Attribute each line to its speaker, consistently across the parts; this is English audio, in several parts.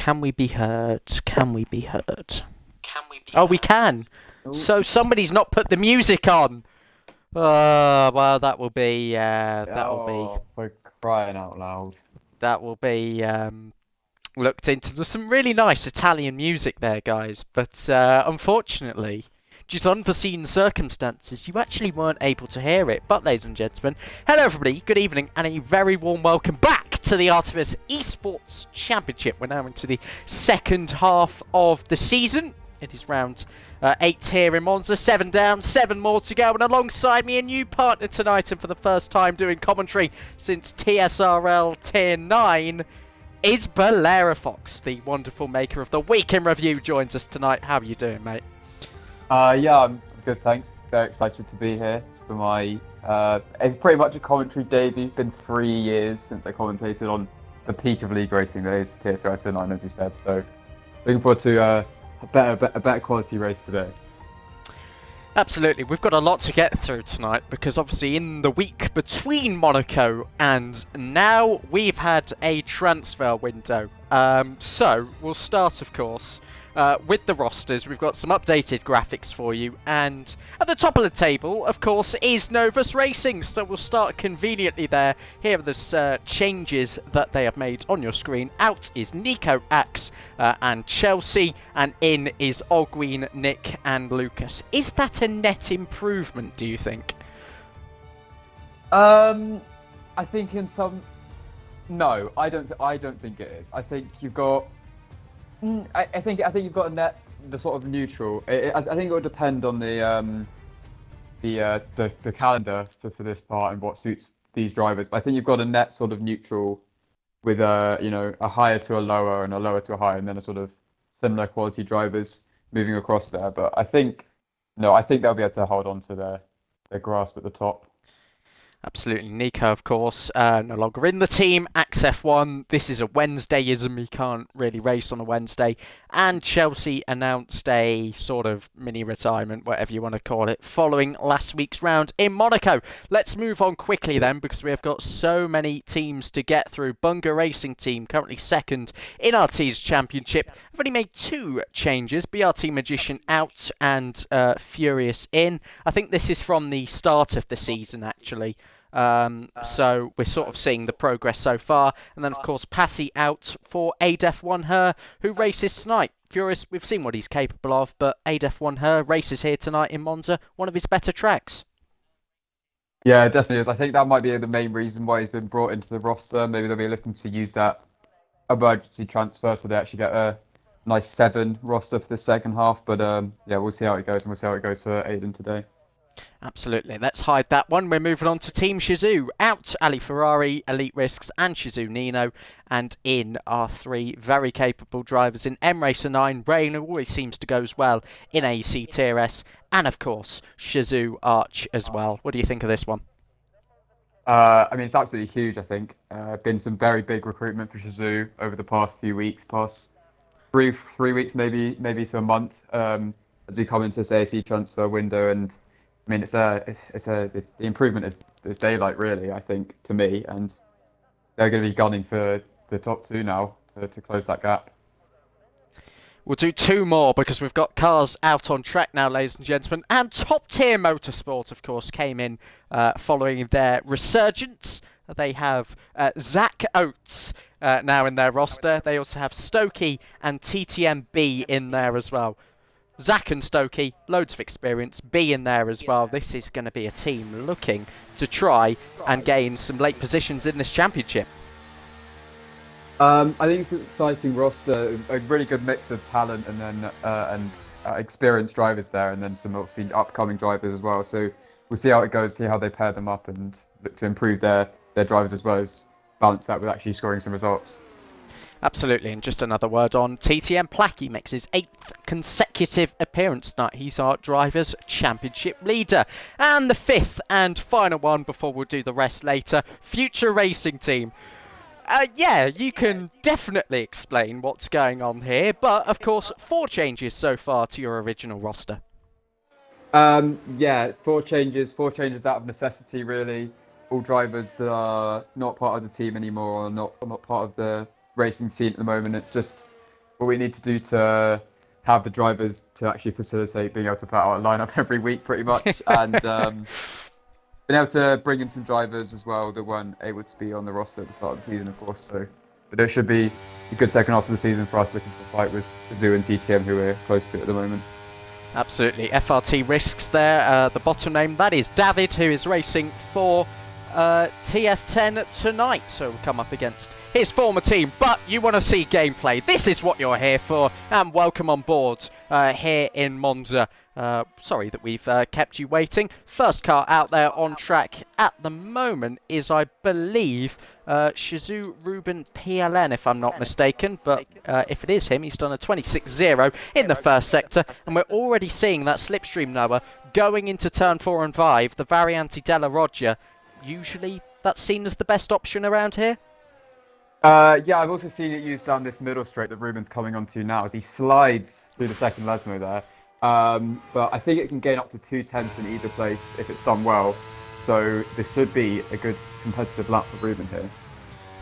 Speaker 1: Can we be heard? Can we be heard? Oh, we can.
Speaker 2: Oh,
Speaker 1: So somebody's not put the music on. Well, that will be.
Speaker 2: we're crying out loud.
Speaker 1: That will be looked into. There's some really nice Italian music there, guys. But unfortunately, due to unforeseen circumstances, you actually weren't able to hear it. But, ladies and gentlemen, hello everybody, good evening, and a very warm welcome back to the Artemis Esports Championship. We're now into the second half of the season. It is round 8 here in Monza, 7 down, 7 more to go, and alongside me a new partner tonight, and for the first time doing commentary since TSRL Tier 9, is Balera Fox, the wonderful maker of the Week in Review, joins us tonight. How are you doing, mate?
Speaker 2: Yeah, I'm good, thanks. Very excited to be here for my. It's pretty much a commentary debut. It's been 3 years since I commentated on the peak of league racing, that is TSRL Tier 9, as you said. So, looking forward to a better quality race today.
Speaker 1: Absolutely. We've got a lot to get through tonight because obviously in the week between Monaco and now we've had a transfer window. So we'll start, of course, with the rosters. We've got some updated graphics for you, and at the top of the table, of course, is Novus Racing. So we'll start conveniently there. Here are the changes that they have made on your screen. Out is Nico, Axe, and Chelsea, and in is Ogween, Nick, and Lucas. Is that a net improvement, do you think?
Speaker 2: I think in some. No, I don't think it is. I think you've got. I think you've got a net, the sort of neutral. I think it will depend on the calendar for this part and what suits these drivers. But I think you've got a net sort of neutral with a higher to a lower and a lower to a higher, and then a sort of similar quality drivers moving across there. But I think they'll be able to hold on to their grasp at the top.
Speaker 1: Absolutely. Nico, of course, no longer in the team. Axe F1, this is a Wednesdayism. He can't really race on a Wednesday. And Chelsea announced a sort of mini retirement, whatever you want to call it, following last week's round in Monaco. Let's move on quickly then, because we have got so many teams to get through. Bunga Racing Team, currently second in RT's championship. I've only made 2 changes. BRT Magician out and Furious in. I think this is from the start of the season, actually. So we're sort of seeing the progress so far. And then, of course, Passy out for ADEF1 Her, who races tonight. Furious, we've seen what he's capable of, but ADEF1 Her races here tonight in Monza, one of his better tracks.
Speaker 2: Yeah, it definitely is. I think that might be the main reason why he's been brought into the roster. Maybe they'll be looking to use that emergency transfer so they actually get a nice 7 roster for the second half. But yeah, we'll see how it goes, and we'll see how it goes for Aiden today.
Speaker 1: Absolutely. Let's hide that one. We're moving on to Team Shizou. Out, Ali Ferrari, Elite Risks, and Shizou Nino. And in are 3 very capable drivers in M Racer 9. Rain, who always seems to go as well in AEC Tier S. And, of course, Shizou Arch as well. What do you think of this one?
Speaker 2: I mean, it's absolutely huge, I think. Been some very big recruitment for Shizou over the past few weeks, past three weeks, maybe to a month, as we come into this AEC transfer window. And I mean, the improvement is daylight, really, I think, to me, and they're going to be gunning for the top 2 now to close that gap.
Speaker 1: We'll do 2 more because we've got cars out on track now, ladies and gentlemen. And Top Tier Motorsport, of course, came in following their resurgence. They have Zach Oates now in their roster. They also have Stokey and TTMB in there as well. Zach and Stokey, loads of experience. B in there as well. This is going to be a team looking to try and gain some late positions in this championship.
Speaker 2: I think it's an exciting roster, a really good mix of talent and then experienced drivers there, and then some obviously upcoming drivers as well. So we'll see how it goes, see how they pair them up, and look to improve their drivers as well as balance that with actually scoring some results.
Speaker 1: Absolutely, and just another word on TTM Plack. He makes his 8th consecutive appearance tonight. He's our Drivers' Championship leader. And the 5th and final one, before we'll do the rest later, Future Racing Team. Yeah, you can definitely explain what's going on here, but of course, 4 changes so far to your original roster.
Speaker 2: Yeah, 4 changes out of necessity, really. All drivers that are not part of the team anymore, or not part of the racing scene at the moment. It's just what we need to do to have the drivers to actually facilitate being able to put out a lineup every week, pretty much, and been able to bring in some drivers as well that weren't able to be on the roster at the start of the season, of course. So, but there should be a good second half of the season for us, looking for a fight with Zoo and TTM, who we're close to at the moment.
Speaker 1: Absolutely. FRT risks there. The bottom name, that is David, who is racing for TF10 tonight. So we'll come up against his former team. But you want to see gameplay. This is what you're here for. And welcome on board here in Monza. Sorry that we've kept you waiting. First car out there on track at the moment is, I believe, Shizu Ruben PLN, if I'm not mistaken. But if it is him, he's done a 26.0 in the first sector. And we're already seeing that slipstream Noah going into turn 4 and 5. The Variante della Roggia. Usually that's seen as the best option around here.
Speaker 2: Yeah, I've also seen it used down this middle straight that Ruben's coming onto now as he slides through the second Lesmo there. But I think it can gain up to 2/10 in either place if it's done well. So this should be a good competitive lap for Ruben here.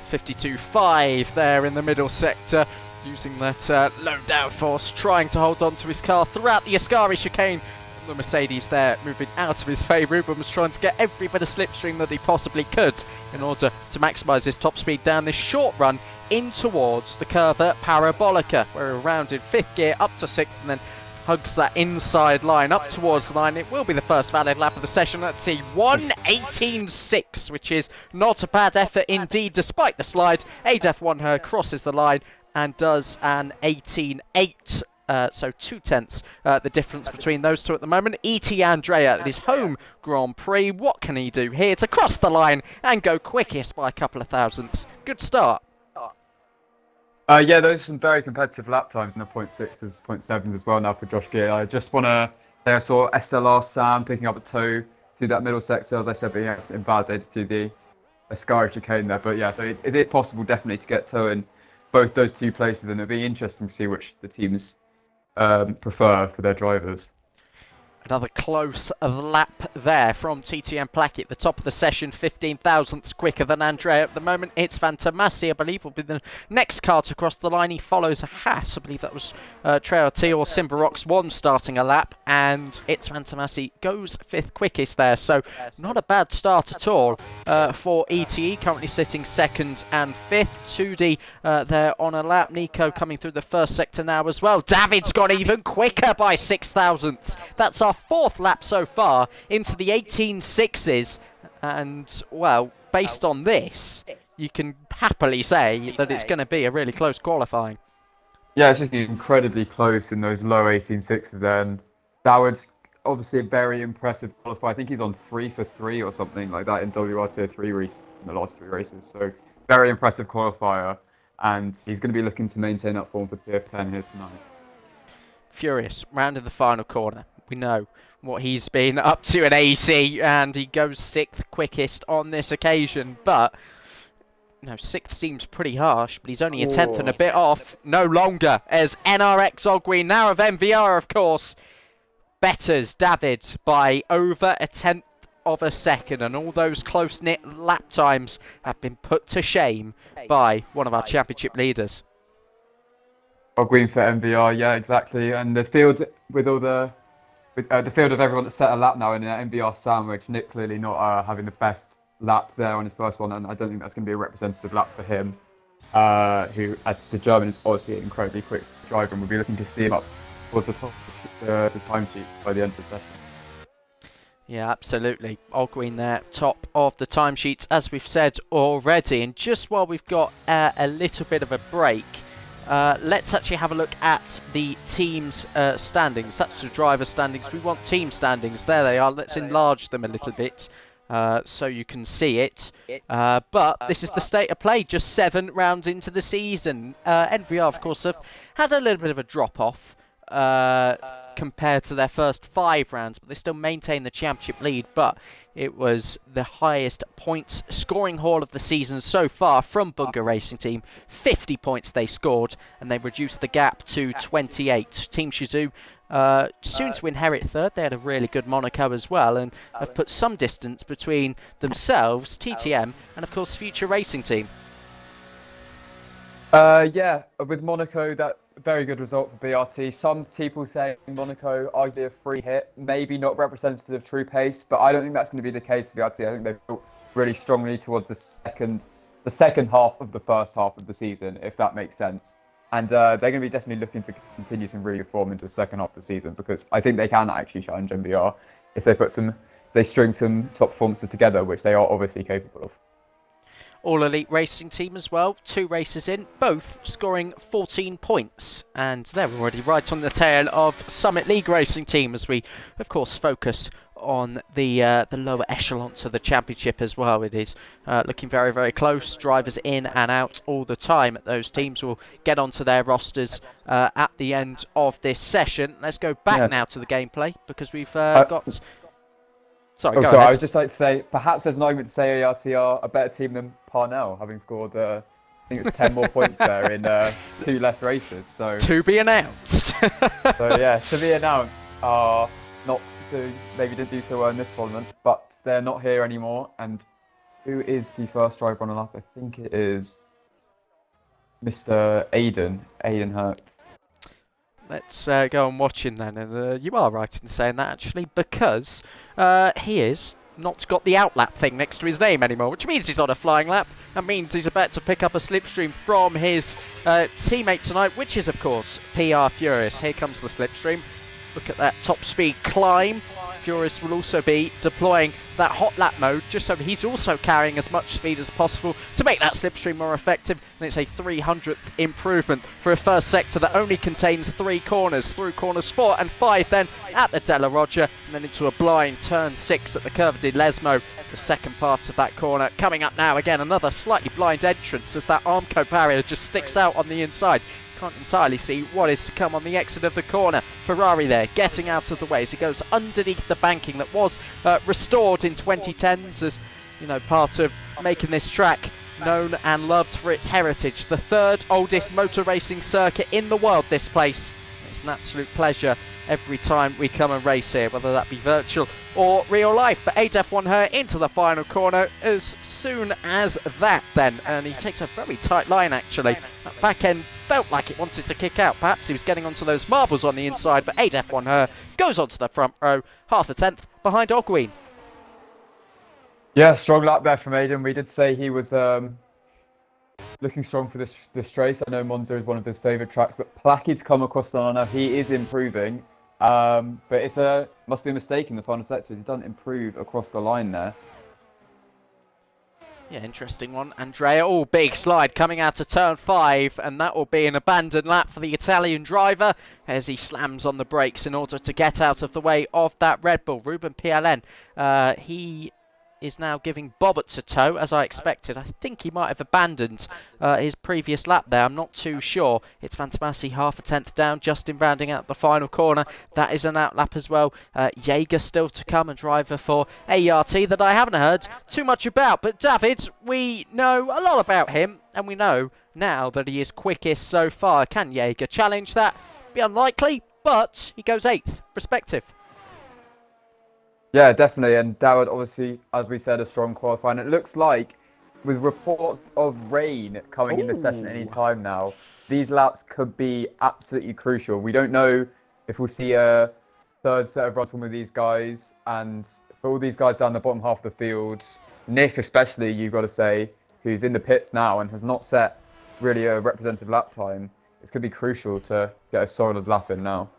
Speaker 1: 52.5 there in the middle sector, using that low downforce, trying to hold on to his car throughout the Ascari chicane. The Mercedes there moving out of his way. Ruben was trying to get every bit of slipstream that he possibly could in order to maximise his top speed down this short run in towards the curve at Parabolica, where we're around in 5th gear up to 6th and then hugs that inside line up towards the line. It will be the first valid lap of the session. Let's see, 1:18.6, which is not a bad effort indeed despite the slide. ADEF1 her crosses the line and does an 18.8. So 2/10 the difference between those two at the moment. E.T. Andrea at his home Grand Prix. What can he do here to cross the line and go quickest by a couple of thousandths? Good start.
Speaker 2: Yeah, those are some very competitive lap times in the 0.6s, 0.7s as well now for Josh Gear. I just want to say I saw SLR Sam picking up a toe through that middle sector, as I said, but yes, invalidated to the Ascari chicane there. But yeah, so it is possible definitely to get toe in both those two places, and it'll be interesting to see which the teams prefer for their drivers.
Speaker 1: Another close lap there from TTM Plackett at the top of the session, 15 thousandths quicker than Andrea at the moment. It's Fantomasi, I believe, will be the next car to cross the line. He follows a Haas. I believe that was Treo T or Simbarox 1 starting a lap, and it's Fantomasi goes 5th quickest there. So not a bad start at all for ETE, currently sitting 2nd and 5th. 2D there on a lap. Nico coming through the first sector now as well. David's got even quicker by 6 thousandths. That's our 4th lap so far into the 18.6s, and well, based on this, you can happily say that it's going to be a really close qualifying.
Speaker 2: Yeah, it's looking incredibly close in those low 18.6s there, and that was obviously a very impressive qualifier. I think he's on 3 for 3 or something like that in WRT 3 race in the last 3 races, so very impressive qualifier, and he's going to be looking to maintain that form for TF10 here tonight.
Speaker 1: Furious, round in the final corner. We know what he's been up to at AEC, and he goes 6th quickest on this occasion. But, you know, 6th seems pretty harsh, but he's only a 10th and a bit off. No longer, as NRX Ogui, now of MVR, of course, betters David by over a 10th of a second, and all those close-knit lap times have been put to shame by one of our championship leaders.
Speaker 2: Green for MVR, yeah, exactly. And the field with all the field of everyone that's set a lap now in an MVR sandwich. Nick clearly not having the best lap there on his first one, and I don't think that's going to be a representative lap for him. Who, as the German, is obviously an incredibly quick driver, and we'll be looking to see him up towards the top of the timesheet by the end of the session.
Speaker 1: Yeah, absolutely. Ogwin there, top of the timesheets, as we've said already. And just while we've got a little bit of a break, let's actually have a look at the team's standings. That's the driver standings. We want team standings. There they are. Let's enlarge them a little bit so you can see it. But this is the state of play, just 7 rounds into the season. NVR, of course, have had a little bit of a drop-off compared to their first 5 rounds, but they still maintain the championship lead. But it was the highest points scoring haul of the season so far from Bunga Racing Team. 50 points they scored, and they reduced the gap to 28. Team Shizu soon to inherit 3rd. They had a really good Monaco as well, and have put some distance between themselves, TTM, and of course Future Racing Team.
Speaker 2: Yeah, with Monaco, that very good result for BRT. Some people say Monaco arguably a free hit, maybe not representative of true pace, but I don't think that's going to be the case for BRT. I think they've built really strongly towards the second half of the first half of the season, if that makes sense. And they're going to be definitely looking to continue some really good form into the second half of the season, because I think they can actually challenge MVR if they string some top performances together, which they are obviously capable of.
Speaker 1: All Elite Racing team as well, 2 races in, both scoring 14 points. And they're already right on the tail of Summit League Racing team, as we, of course, focus on the lower echelons of the championship as well. It is looking very, very close. Drivers in and out all the time. Those teams will get onto their rosters at the end of this session. Let's go back now to the gameplay, because we've got... Sorry, go ahead.
Speaker 2: I would just like to say, perhaps there's an argument to say ART are a better team than Parnell, having scored, I think it's 10 more points there in 2 less races. So
Speaker 1: to be announced.
Speaker 2: So yeah, to be announced are not to, maybe didn't do so well in this tournament, but they're not here anymore. And who is the first driver on the lap? I think it is Mr. Aiden Hurt.
Speaker 1: Let's go and watch him then. And you are right in saying that, actually, because he is not got the outlap thing next to his name anymore, which means he's on a flying lap. That means he's about to pick up a slipstream from his teammate tonight, which is, of course, PR Furious. Here comes the slipstream. Look at that top speed climb. Furious will also be deploying that hot lap mode, just so he's also carrying as much speed as possible to make that slipstream more effective. And it's a 300th improvement for a first sector that only contains 3 corners, through corners 4 and 5 then at the Della Roger, and then into a blind turn 6 at the Curva di Lesmo, the second part of that corner. Coming up now, again, another slightly blind entrance as that Armco barrier just sticks out on the inside. Can't entirely see what is to come on the exit of the corner. Ferrari there getting out of the way as he goes underneath the banking that was restored in 2010s as, you know, part of making this track known and loved for its heritage. The 3rd oldest motor racing circuit in the world, this place. It's an absolute pleasure every time we come and race here, whether that be virtual or real life. But ADEF won her into the final corner as soon as that then, and he takes a very tight line actually. That back end felt like it wanted to kick out. Perhaps he was getting onto those marbles on the inside, but ADEF won her, goes onto the front row, half a tenth behind Ogween.
Speaker 2: Yeah, strong lap there from Aiden. We did say he was looking strong for this race. I know Monza is one of his favourite tracks, but Placky's come across the line now. He is improving, but it's must be a mistake in the final sector. He doesn't improve across the line there.
Speaker 1: Yeah, interesting one. Andrea, big slide coming out of turn 5, and that will be an abandoned lap for the Italian driver as he slams on the brakes in order to get out of the way of that Red Bull. Ruben PLN, he is now giving Bobbert a tow, as I expected. I think he might have abandoned his previous lap there. I'm not too sure. It's Fantomasi half a tenth down, Justin rounding out the final corner. That is an out lap as well. Jaeger still to come, a driver for ART that I haven't heard too much about. But David, we know a lot about him, and we know now that he is quickest so far. Can Jaeger challenge that? Be unlikely, but he goes 8th, respective.
Speaker 2: Yeah, definitely. And Dowd, obviously, as we said, a strong qualifying. It looks like, with reports of rain coming in the session any time now, these laps could be absolutely crucial. We don't know if we'll see a 3rd set of runs from these guys. And for all these guys down the bottom half of the field, Nick especially, you've got to say, who's in the pits now and has not set really a representative lap time, it's going to be crucial to get a solid lap in now.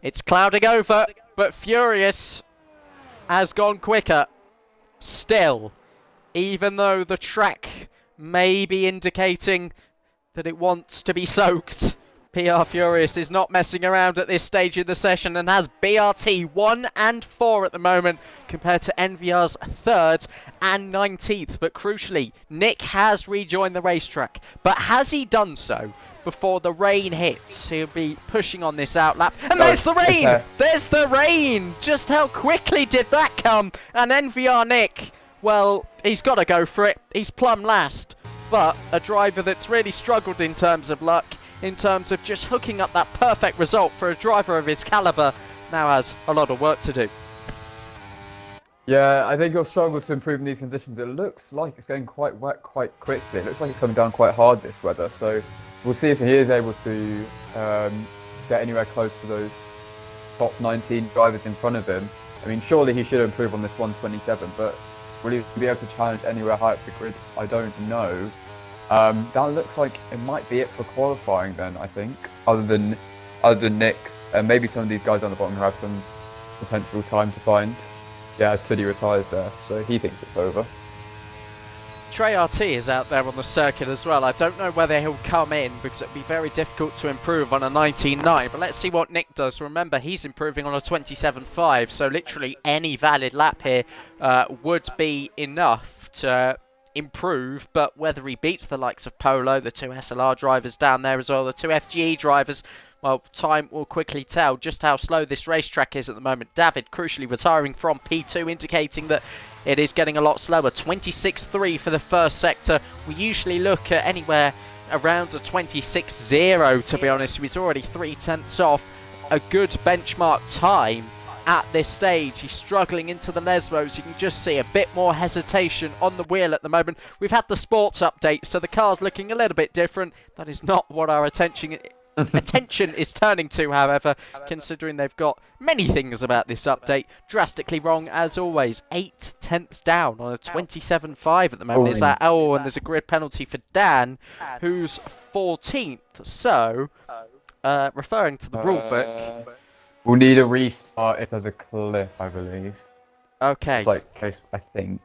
Speaker 1: It's clouding over, but Furious has gone quicker still, even though the track may be indicating that it wants to be soaked. PR Furious is not messing around at this stage in the session and has BRT 1 and 4 at the moment compared to NVR's 3rd and 19th. But crucially, Nick has rejoined the racetrack, but has he done so before the rain hits? He'll be pushing on this outlap. And there's the rain!
Speaker 2: Okay.
Speaker 1: There's the rain! Just how quickly did that come? And NVR Nick, well, he's got to go for it. He's plumb last. But a driver that's really struggled in terms of luck, in terms of just hooking up that perfect result for a driver of his caliber, now has a lot of work to do.
Speaker 2: Yeah, I think he'll struggle to improve in these conditions. It looks like it's getting quite wet quite quickly. It looks like it's coming down quite hard this weather. So we'll see if he is able to get anywhere close to those top 19 drivers in front of him. I mean, surely he should improve on this 127, but will he be able to challenge anywhere high up the grid? I don't know. That looks like it might be it for qualifying then, I think, other than Nick, and maybe some of these guys on the bottom who have some potential time to find. Yeah, as Tuddy retires there, so he thinks it's over.
Speaker 1: Trey RT is out there on the circuit as well. I don't know whether he'll come in because it'd be very difficult to improve on a 19.9, but let's see what Nick does. Remember, he's improving on a 27.5, so literally any valid lap here would be enough to improve, but whether he beats the likes of Polo, the two SLR drivers down there as well, the two FGE drivers, well, time will quickly tell just how slow this racetrack is at the moment. David crucially retiring from P2, indicating that it is getting a lot slower. 26.3 for the first sector. We usually look at anywhere around a 26.0, to be honest. He's already 0.3 off. A good benchmark time at this stage. He's struggling into the Lesbos. You can just see a bit more hesitation on the wheel at the moment. We've had the sports update, so the car's looking a little bit different. That is not what our attention is turning to, however, considering they've got many things about this update drastically wrong as always. 0.8 down on a 27.5 at the moment. Is that and there's a grid penalty for Dan, who's 14th. So, referring to the rule book,
Speaker 2: we'll need a restart if there's a cliff, I believe.
Speaker 1: Okay.
Speaker 2: It's like case, I think.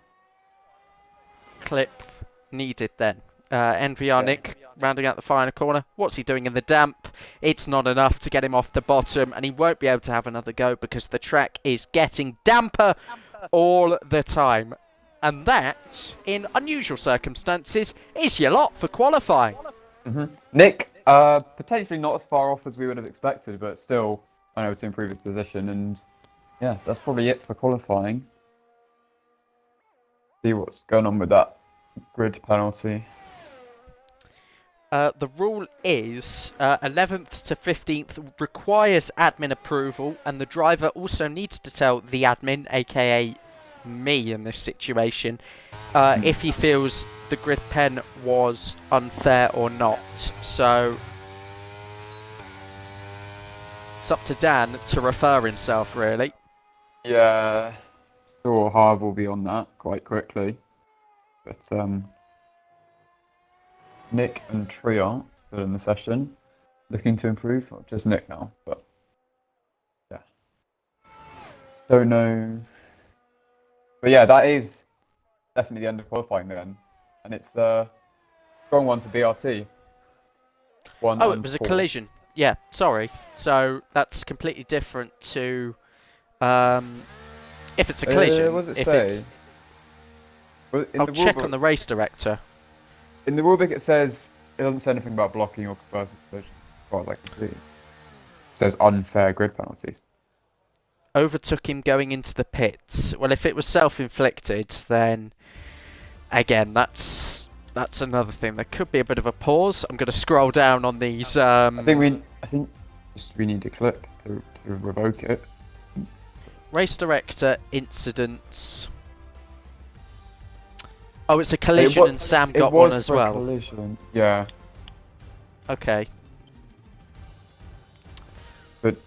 Speaker 1: Clip needed then. NVR Nick rounding out the final corner. What's he doing in the damp? It's not enough to get him off the bottom, and he won't be able to have another go because the track is getting damper all the time. And that, in unusual circumstances, is your lot for qualifying.
Speaker 2: Nick, potentially not as far off as we would have expected, but still unable to improve his position. And yeah, that's probably it for qualifying. See what's going on with that grid penalty.
Speaker 1: The rule is 11th to 15th requires admin approval, and the driver also needs to tell the admin, aka me in this situation, if he feels the grid pen was unfair or not. So it's up to Dan to refer himself, really.
Speaker 2: Yeah, sure, Harv will be on that quite quickly. But Nick and Triant still in the session, looking to improve. Not just Nick now, but yeah. Don't know. But yeah, that is definitely the end of qualifying then. And it's a strong one for BRT.
Speaker 1: Oh, it was a collision. Yeah, sorry. So that's completely different to if it's a collision.
Speaker 2: What does it
Speaker 1: if
Speaker 2: say?
Speaker 1: It's,
Speaker 2: I'll
Speaker 1: check on the race director.
Speaker 2: In the rulebook, it says it doesn't say anything about blocking or converting collision, as far as I can see. It says unfair grid penalties.
Speaker 1: Overtook him going into the pits. Well, if it was self-inflicted, then again, that's another thing. There could be a bit of a pause. I'm going to scroll down on these.
Speaker 2: I think we need a clip to revoke it.
Speaker 1: Race director incidents. Oh, it's a collision, and Sam got one as well.
Speaker 2: Collision. Yeah.
Speaker 1: Okay.
Speaker 2: But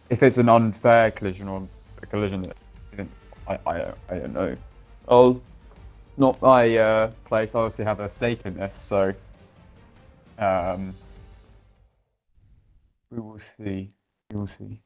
Speaker 2: if it's an unfair collision or a collision that isn't, I don't know. Oh, not my place. I obviously have a stake in this, so we will see. We will see.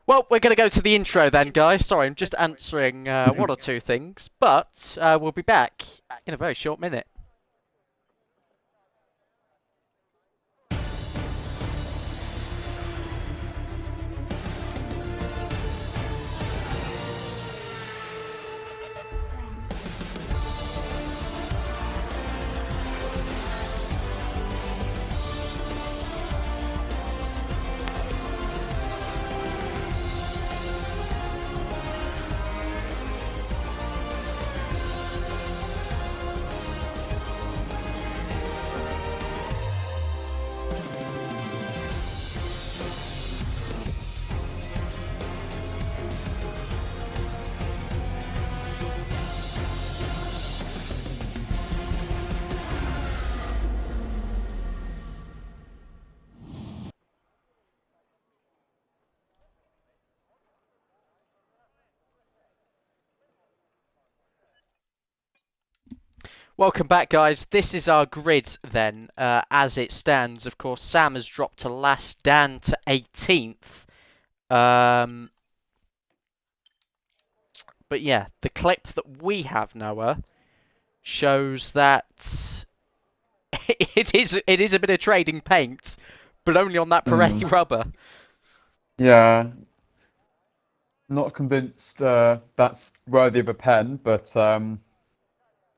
Speaker 1: Well, we're going to go to the intro then, guys. Sorry, I'm just answering one or two things, but we'll be back in a very short minute. Welcome back, guys. This is our grid then, as it stands. Of course, Sam has dropped to last, Dan to 18th. But yeah, the clip that we have, Noah, shows that it is a bit of trading paint, but only on that Pirelli rubber.
Speaker 2: Yeah, not convinced that's worthy of a pen, but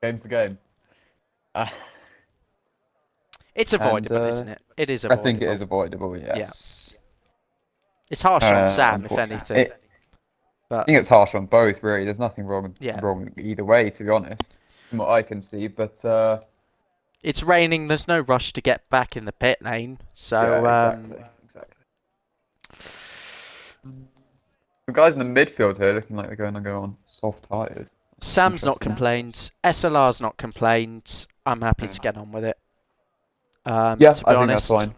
Speaker 2: game's the game.
Speaker 1: It's avoidable, isn't it? It is
Speaker 2: I
Speaker 1: avoidable.
Speaker 2: think it is avoidable, yes.
Speaker 1: It's harsh on Sam, if anything.
Speaker 2: I think it's harsh on both, really. There's nothing wrong
Speaker 1: Yeah.
Speaker 2: either way, to be honest, from what I can see. But
Speaker 1: it's raining. There's no rush to get back in the pit lane, so
Speaker 2: yeah, exactly. The guys in the midfield here looking like they're going to go on soft tyres.
Speaker 1: Sam's not complained. SLR's not complained. I'm happy to get on with it.
Speaker 2: Yeah,
Speaker 1: to be
Speaker 2: I think
Speaker 1: honest.
Speaker 2: that's fine.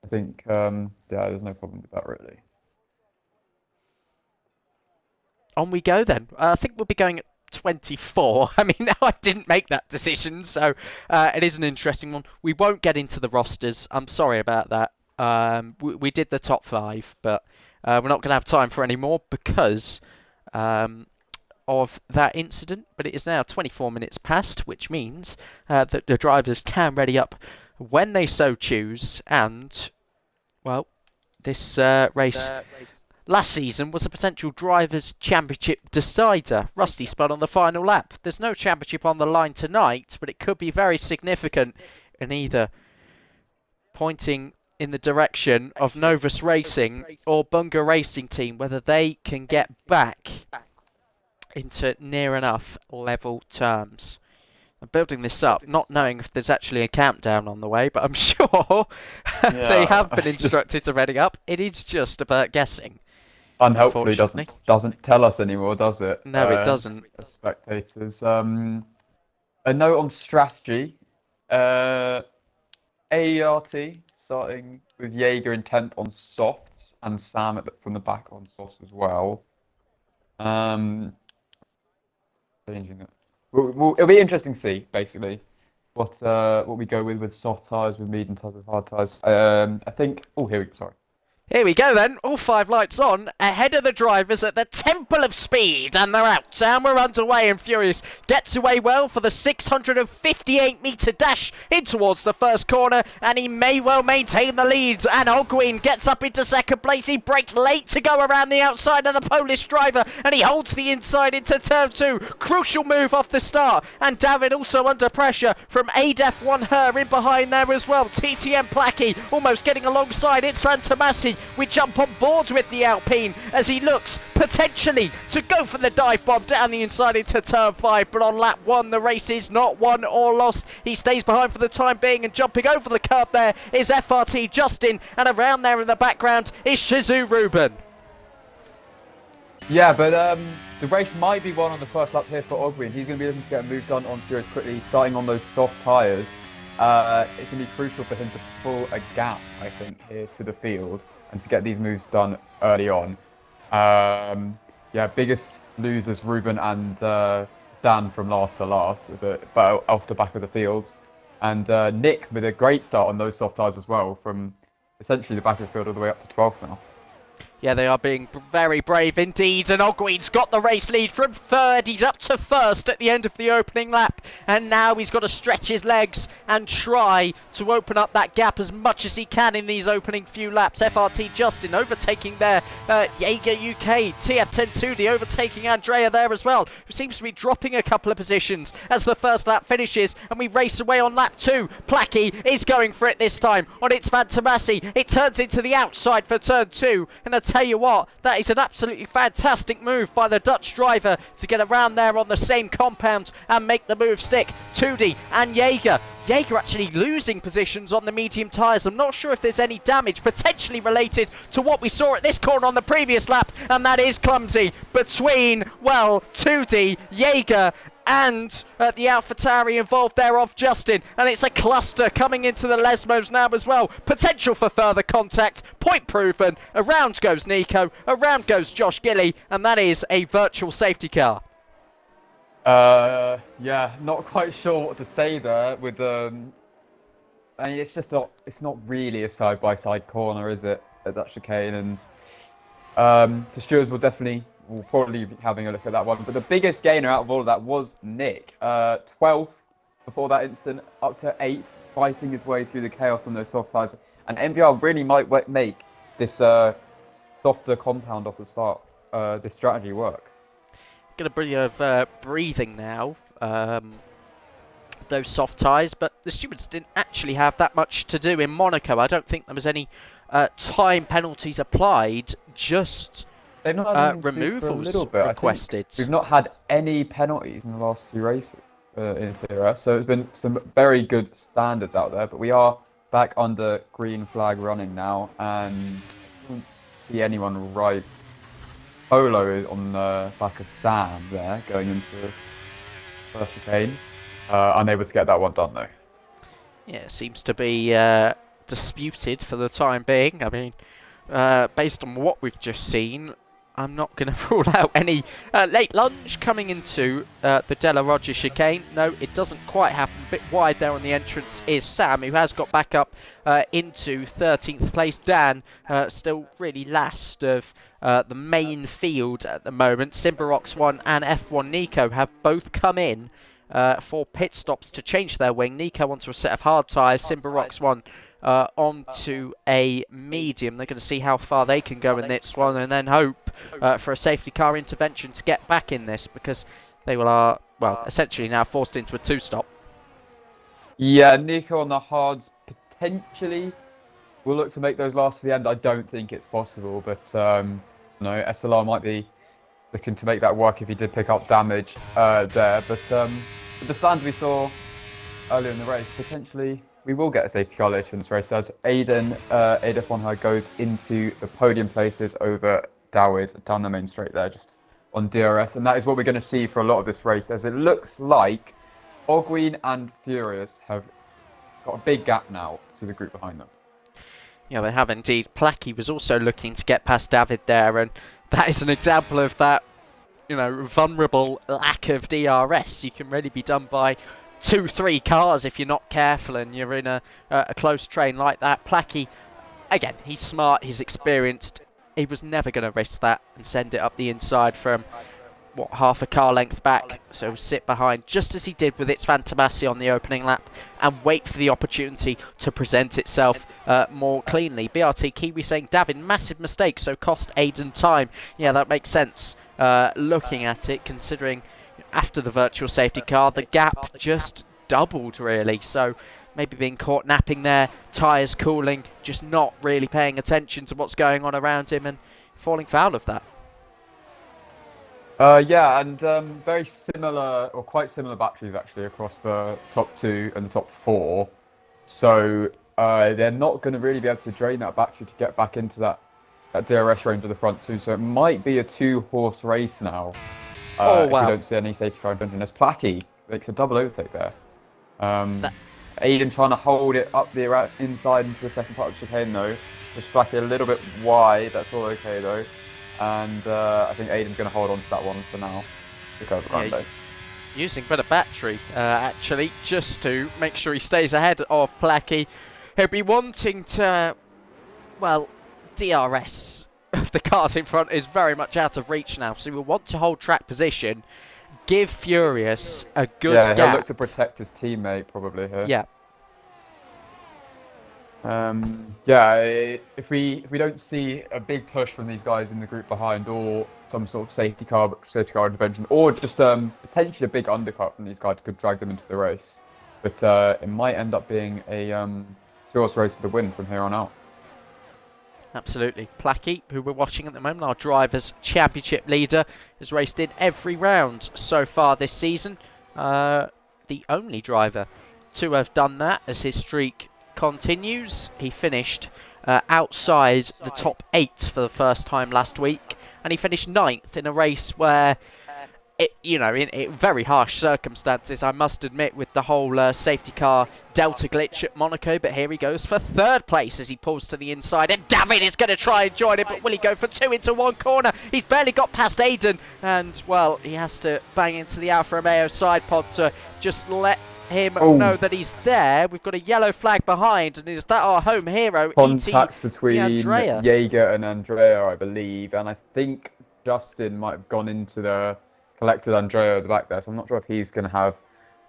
Speaker 2: I think, yeah, there's no problem with that, really.
Speaker 1: On we go then. I think we'll be going at 24. I mean, now I didn't make that decision, so it is an interesting one. We won't get into the rosters. I'm sorry about that. We did the top 5, but we're not going to have time for any more because of that incident. But it is now 24 minutes past, which means that the drivers can ready up when they so choose. And, well, this race last season was a potential Drivers' Championship decider. Rusty spun on the final lap. There's no championship on the line tonight, but it could be very significant in either pointing in the direction of Novus Racing or Bunga Racing Team, whether they can get back into near enough level terms. I'm building this up, not knowing if there's actually a countdown on the way, but I'm sure they have been instructed to ready up. It is just about guessing.
Speaker 2: Unhelpfully doesn't tell us anymore, does it?
Speaker 1: No, it doesn't.
Speaker 2: As spectators. A note on strategy. AERT starting with Jaeger intent on softs and Sam from the back on softs as well. Changing it. It'll be interesting to see basically what we go with soft tyres, with medium tyres, with hard tyres. I think. Oh, here we go. Sorry.
Speaker 1: Here we go then, all 5 lights on, ahead of the drivers at the Temple of Speed, and they're out, and we're underway, and Furious gets away well for the 658-metre dash in towards the first corner, and he may well maintain the lead, and Ogwin gets up into second place. He brakes late to go around the outside of the Polish driver, and he holds the inside into turn 2. Crucial move off the start, and David also under pressure from ADEF 1 her in behind there as well. TTM Placky almost getting alongside, it's Fantomasi. We jump on board with the Alpine as he looks potentially to go for the dive bomb down the inside into turn 5, but on lap 1 the race is not won or lost. He stays behind for the time being, and jumping over the curb there is FRT Justin, and around there in the background is Shizu Ruben.
Speaker 2: Yeah, but the race might be won on the first lap here for Ogwin. He's going to be looking to get a move done on Furious quickly, starting on those soft tyres. It's going to be crucial for him to pull a gap, I think, here to the field and to get these moves done early on. Yeah, biggest losers, Ruben and Dan from last to last, but off the back of the field. And Nick with a great start on those soft tyres as well, from essentially the back of the field all the way up to 12th now.
Speaker 1: Yeah, they are being very brave indeed, and Ogwin's got the race lead from 3rd. He's up to 1st at the end of the opening lap, and now he's got to stretch his legs and try to open up that gap as much as he can in these opening few laps. FRT Justin overtaking there, Jaeger UK, TF102D overtaking Andrea there as well, who seems to be dropping a couple of positions as the first lap finishes, and we race away on lap 2. Placky is going for it this time on its Fantomasi. It turns into the outside for turn 2, and tell you what, that is an absolutely fantastic move by the Dutch driver to get around there on the same compound and make the move stick. 2D and Jaeger. Jaeger actually losing positions on the medium tyres. I'm not sure if there's any damage potentially related to what we saw at this corner on the previous lap, and that is clumsy between, well, 2D, Jaeger, and the AlphaTauri involved there of Justin, and it's a cluster coming into the Lesmos now as well. Potential for further contact, point proven. Around goes Nico, around goes Josh Gilly, and that is a virtual safety car.
Speaker 2: Yeah, not quite sure what to say there. I mean, it's not really a side by side corner, is it? At that chicane, and the stewards will probably be having a look at that one. But the biggest gainer out of all of that was Nick, 12th before that instant, up to 8th, fighting his way through the chaos on those soft tires. And MVR really might make this softer compound off the start, this strategy work.
Speaker 1: Get a bit of breathing now. Those soft tyres, but the stewards didn't actually have that much to do in Monaco. I don't think there was any time penalties applied, just
Speaker 2: They've not had anything to do for a
Speaker 1: removals
Speaker 2: little bit.
Speaker 1: requested.
Speaker 2: We've not had any penalties in the last 2 races in TRS, so it's been some very good standards out there. But we are back under green flag running now, and I don't see anyone right. Polo is on the back of Sam there, going into the first chicane. Unable to get that one done though.
Speaker 1: Yeah, seems to be disputed for the time being. I mean, based on what we've just seen, I'm not going to rule out any late lunge coming into the Della Roggia chicane. No, it doesn't quite happen. A bit wide there on the entrance is Sam, who has got back up into 13th place. Dan still really last of the main field at the moment. Simbarox 1 and F1 Nico have both come in for pit stops to change their wing. Nico onto a set of hard tyres, Simbarox 1 onto a medium. They're going to see how far they can go in this one and then hope for a safety car intervention to get back in this, because they will well, essentially now forced into a two-stop.
Speaker 2: Yeah, Nico on the hards potentially will look to make those last to the end. I don't think it's possible, but no, SLR might be looking to make that work if he did pick up damage there. But with the stands we saw earlier in the race, potentially we will get a safety car later in this race as Aiden Fonher goes into the podium places over Dawid down the main straight there, just on DRS. And that is what we're going to see for a lot of this race, as it looks like Ogween and Furious have got a big gap now to the group behind them.
Speaker 1: Yeah, they have indeed. Placky was also looking to get past David there, and that is an example of that, you know, vulnerable lack of DRS. You can really be done by 2-3 cars if you're not careful and you're in a close train like that. Placky, again, he's smart, he's experienced. He was never going to risk that and send it up the inside from, what, half a car length back. So sit behind, just as he did with its Fantomasi on the opening lap, and wait for the opportunity to present itself more cleanly. BRT Kiwi saying, David, massive mistake, so cost Aiden time. Yeah, that makes sense looking at it, considering after the virtual safety car, the gap just doubled, really. So maybe being caught napping there, tyres cooling, just not really paying attention to what's going on around him and falling foul of that.
Speaker 2: Yeah, and very similar, or quite similar batteries actually across the top 2 and the top 4. So they're not going to really be able to drain that battery to get back into that DRS range of the front 2. So it might be a 2-horse race now.
Speaker 1: Oh, wow.
Speaker 2: If we don't see any safety car intervention. As Placky makes a double overtake there. Aiden trying to hold it up the inside into the second part of the chicane though. Just Placky a little bit wide. That's all okay though. And I think Aiden's going to hold on to that one for now. Yeah,
Speaker 1: using a bit of battery, actually, just to make sure he stays ahead of Placky. He'll be wanting to, well, DRS of the cars in front is very much out of reach now, so we'll want to hold track position, give Furious a good gap.
Speaker 2: Yeah, he'll look to protect his teammate probably here.
Speaker 1: Yeah.
Speaker 2: Yeah, if we don't see a big push from these guys in the group behind, or some sort of safety car intervention, or just potentially a big undercut from these guys could drag them into the race. But it might end up being a short race for the win from here on out.
Speaker 1: Absolutely. Placky, who we're watching at the moment, our Drivers' Championship leader, has raced in every round so far this season. The only driver to have done that, as his streak continues. He finished outside the top 8 for the first time last week, and he finished 9th in a race where in very harsh circumstances, I must admit, with the whole safety car Delta glitch at Monaco. But here he goes for third place as he pulls to the inside, and David is going to try and join it, but will he go for two into one corner? He's barely got past Aiden, and, well, he has to bang into the Alfa Romeo side pod to just let him know that he's there. We've got a yellow flag behind, and is that our home hero?
Speaker 2: Contact between
Speaker 1: Andrea.
Speaker 2: Jaeger and Andrea, I believe, and I think Justin might have gone into the collected Andrea at the back there, so I'm not sure if he's going to have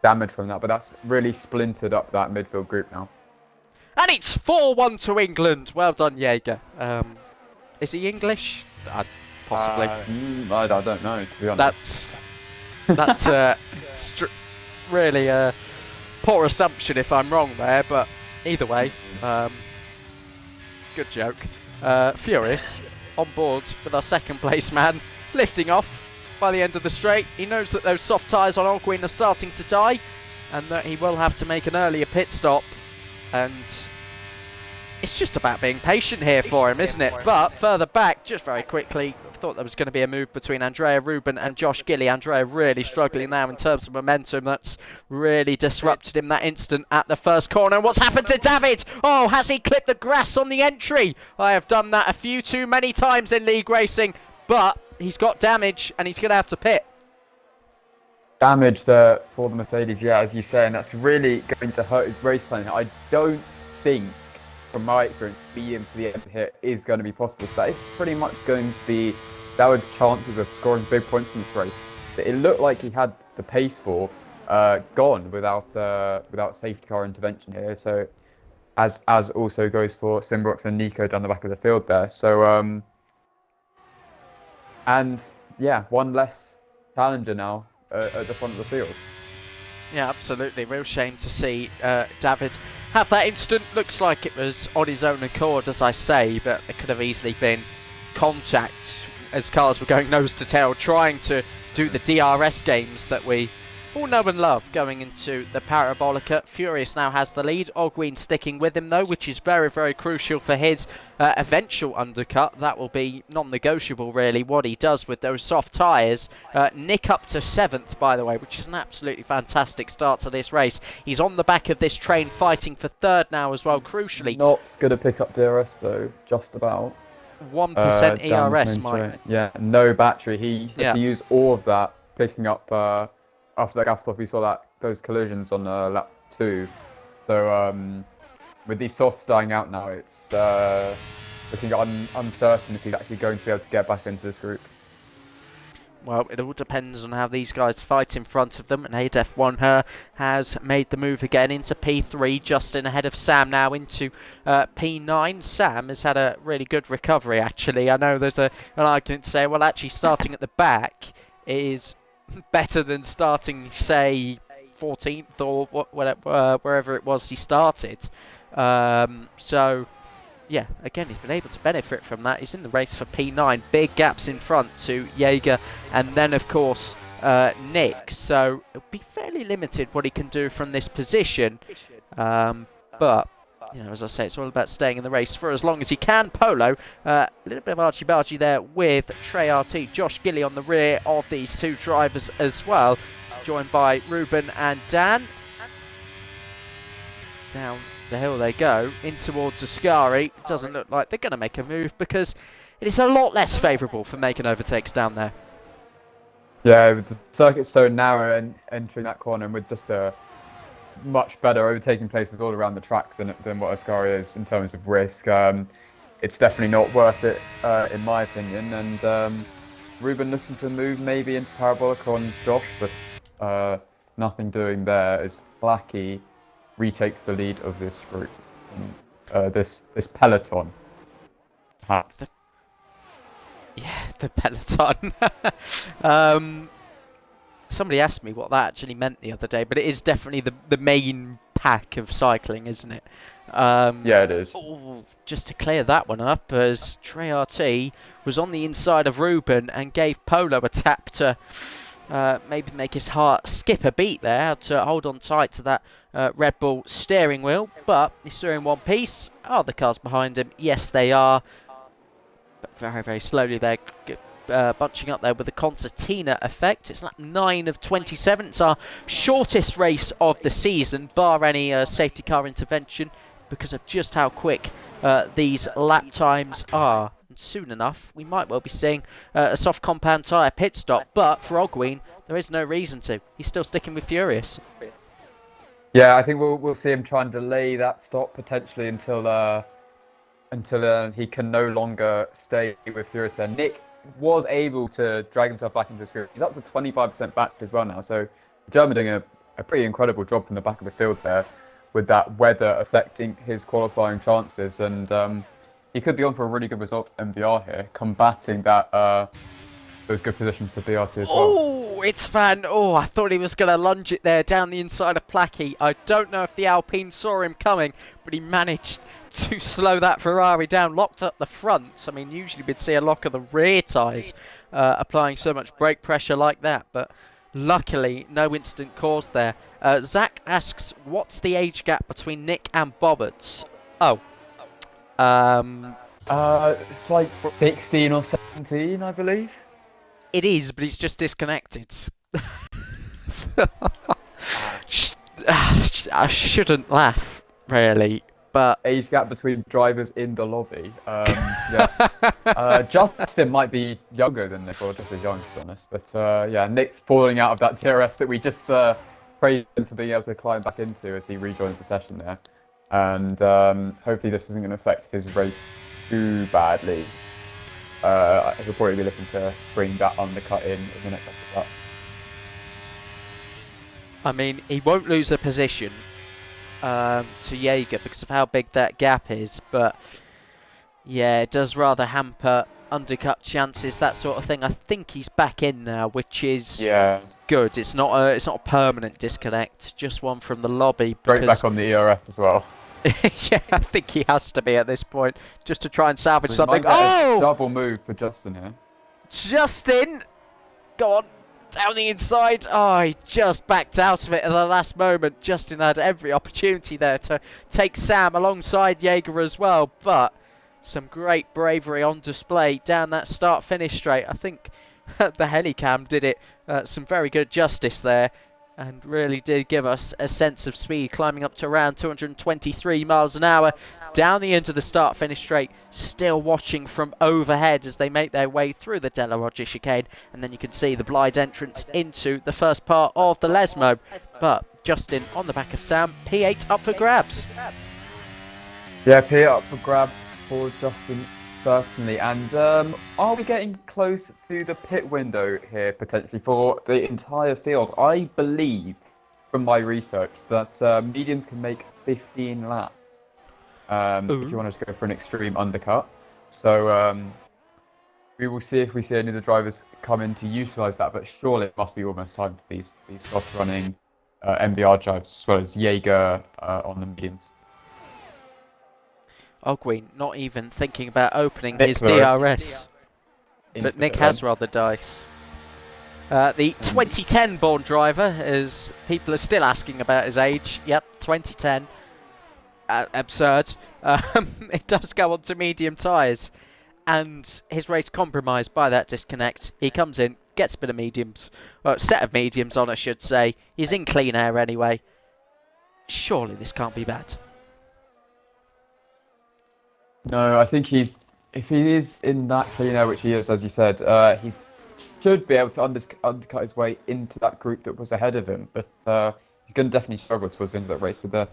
Speaker 2: damage from that, but that's really splintered up that midfield group now.
Speaker 1: And it's 4-1 to England. Well done, Jaeger. Is he English? Possibly.
Speaker 2: I don't know, to be honest.
Speaker 1: That's really a poor assumption if I'm wrong there, but either way, good joke. Furious on board with our second place man, lifting off by the end of the straight. He knows that those soft tyres on Ogwin are starting to die, and that he will have to make an earlier pit stop, and it's just about being patient here for him, isn't it? But further back, just very quickly, I thought there was going to be a move between Andrea Rubin and Josh Gilly. Andrea really struggling now in terms of momentum. That's really disrupted him that instant at the first corner. And what's happened to David? Oh, has he clipped the grass on the entry? I have done that a few too many times in league racing, but he's got damage and he's going to have to pit.
Speaker 2: Damage there for the Mercedes, yeah, as you say, and that's really going to hurt his race planning. I don't think, from my experience, medium to the end here is going to be possible. So that is pretty much going to be David's chances of scoring big points in this race. It looked like he had the pace for gone without safety car intervention here. So as also goes for Simbrox and Nico down the back of the field there. So and yeah, one less challenger now at the front of the field.
Speaker 1: Yeah, absolutely. Real shame to see David have that instant. Looks like it was on his own accord, as I say, but there could have easily been contact as cars were going nose to tail, trying to do the DRS games that we all know and love going into the Parabolica. Furious now has the lead. Ogwin sticking with him, though, which is very, very crucial for his eventual undercut. That will be non-negotiable, really, what he does with those soft tyres. Nick up to 7th, by the way, which is an absolutely fantastic start to this race. He's on the back of this train fighting for 3rd now as well, crucially.
Speaker 2: Not going to pick up DRS, though, just about.
Speaker 1: 1% ERS, Mike.
Speaker 2: Yeah, no battery. He had to use all of that, picking up after that gap off. We saw those collisions on lap 2. So with these softs dying out now, it's looking uncertain if he's actually going to be able to get back into this group.
Speaker 1: Well, it all depends on how these guys fight in front of them, and ADEF1 has made the move again into P3, Justin ahead of Sam now into P9. Sam has had a really good recovery, actually. I know there's an argument to say, well, actually starting at the back is better than starting, say, 14th or wherever it was he started. So yeah, again, he's been able to benefit from that. He's in the race for P9. Big gaps in front to Jaeger and then, of course, Nick. So it'll be fairly limited what he can do from this position. But, you know, as I say, it's all about staying in the race for as long as he can. Polo, a little bit of archie-bargy there with Trey RT. Josh Gilly on the rear of these two drivers as well, joined by Ruben and Dan. Down the hill they go, in towards Ascari. It doesn't look like they're going to make a move because it is a lot less favourable for making overtakes down there.
Speaker 2: Yeah, the circuit's so narrow and entering that corner, and with just a much better overtaking places all around the track than what Ascari is in terms of risk. It's definitely not worth it, in my opinion. And Ruben looking to move maybe into Parabolic on Josh, but nothing doing there as Blackie retakes the lead of this group, this peloton, perhaps.
Speaker 1: Yeah, the peloton. Somebody asked me what that actually meant the other day, but it is definitely the main pack of cycling, isn't it?
Speaker 2: Yeah, it is.
Speaker 1: Oh, just to clear that one up, as Trey RT was on the inside of Ruben and gave Polo a tap to maybe make his heart skip a beat there, to hold on tight to that Red Bull steering wheel. But he's still in one piece. Are the cars behind him? Yes, they are. But very, very slowly they're bunching up there with the concertina effect. It's lap 9 of 27. It's our shortest race of the season, bar any safety car intervention, because of just how quick these lap times are. And soon enough, we might well be seeing a soft compound tyre pit stop. But for Ogween, there is no reason to. He's still sticking with Furious.
Speaker 2: Yeah, I think we'll see him try and delay that stop potentially until he can no longer stay with Furious there. Nick was able to drag himself back into the screen. He's up to 25% back as well now. So German doing a pretty incredible job from the back of the field there with that weather affecting his qualifying chances. And he could be on for a really good result for MBR here, combating that those good positions for BRT as well.
Speaker 1: Oh, it's Van. Oh, I thought he was going to lunge it there down the inside of Placky. I don't know if the Alpine saw him coming, but he managed to slow that Ferrari down, locked up the front. I mean, usually we'd see a lock of the rear tyres applying so much brake pressure like that, but luckily no incident caused there. Zach asks, what's the age gap between Nick and Bobberts? Oh.
Speaker 2: It's like 16 or 17, I believe.
Speaker 1: It is, but he's just disconnected. I shouldn't laugh, really, but...
Speaker 2: Age gap between drivers in the lobby. Yeah. Justin might be younger than Nick, or just as young, to be honest. But yeah, Nick falling out of that DRS that we just praised him for being able to climb back into as he rejoins the session there. And hopefully this isn't going to affect his race too badly. He'll probably be looking to bring that undercut in the next couple of laps.
Speaker 1: I mean, he won't lose a position to Jaeger because of how big that gap is, but yeah, it does rather hamper undercut chances, that sort of thing. I think he's back in now, which is good. It's not a permanent disconnect, just one from the lobby.
Speaker 2: Straight back on the ERS as well.
Speaker 1: Yeah, I think he has to be at this point, just to try and salvage something. Oh!
Speaker 2: Double move for Justin here.
Speaker 1: Justin! Go on, down the inside. Oh, he just backed out of it at the last moment. Justin had every opportunity there to take Sam alongside Jaeger as well, but some great bravery on display down that start-finish straight. I think the Helicam did it some very good justice there, and really did give us a sense of speed, climbing up to around 223 miles an hour down the end of the start-finish straight, still watching from overhead as they make their way through the Della Roggia chicane, and then you can see the blind entrance into the first part of the Lesmo. But Justin on the back of Sam, P8 up for grabs.
Speaker 2: Yeah, P8 up for grabs for Justin, certainly. And are we getting close to the pit window here, potentially, for the entire field? I believe, from my research, that mediums can make 15 laps if you want to go for an extreme undercut. So we will see if we see any of the drivers come in to utilise that, but surely it must be almost time for these soft-running MBR drives, as well as Jaeger on the mediums.
Speaker 1: Ogween not even thinking about opening his DRS, but Nick has rolled the dice. The 2010 born driver, as people are still asking about his age. Yep, 2010. Absurd. It does go on to medium tyres, and his race compromised by that disconnect. He comes in, gets a bit of mediums, well, set of mediums on, I should say. He's in clean air anyway. Surely this can't be bad.
Speaker 2: No, I think if he is in that clean air, which he is, as you said, he should be able to undercut his way into that group that was ahead of him. But he's going to definitely struggle towards the end of that race with the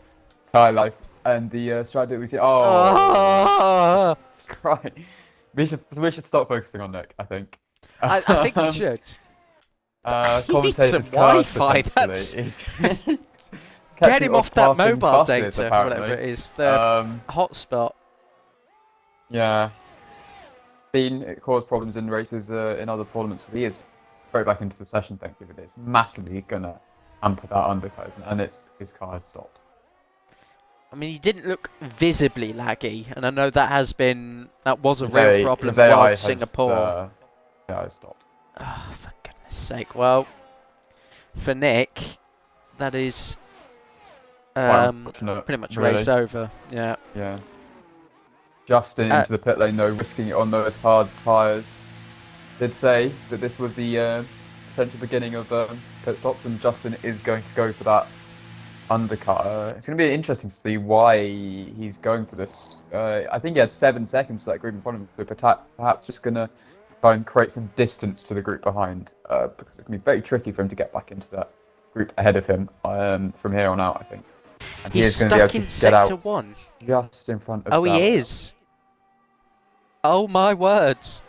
Speaker 2: tyre life and the strategy that we see. Oh, right. We should stop focusing on Nick, I think.
Speaker 1: I think we should.
Speaker 2: He needs
Speaker 1: some Wi-Fi. That's get him off that mobile data,
Speaker 2: apparently.
Speaker 1: whatever it is. The hotspot.
Speaker 2: Yeah. Seen it cause problems in races in other tournaments. He is straight back into the session, thankfully, but it's massively going to hamper that undercut, and his car has stopped.
Speaker 1: I mean, he didn't look visibly laggy, and I know that was a real problem while Singapore.
Speaker 2: Yeah, it stopped.
Speaker 1: Oh, for goodness sake. Well, for Nick, that is pretty much race over. Yeah.
Speaker 2: Yeah. Justin into the pit lane, though, risking it on those hard tyres. did say that this was the potential beginning of pit stops, and Justin is going to go for that undercut. It's going to be interesting to see why he's going for this. I think he had 7 seconds to that group in front of him, so perhaps just going to try and create some distance to the group behind, because it can be very tricky for him to get back into that group ahead of him from here on out, I think. And he
Speaker 1: He's
Speaker 2: is going to be able
Speaker 1: stuck in
Speaker 2: to get
Speaker 1: Sector
Speaker 2: out
Speaker 1: 1.
Speaker 2: just in front of
Speaker 1: Oh, he
Speaker 2: Dallas.
Speaker 1: is. Oh, my words.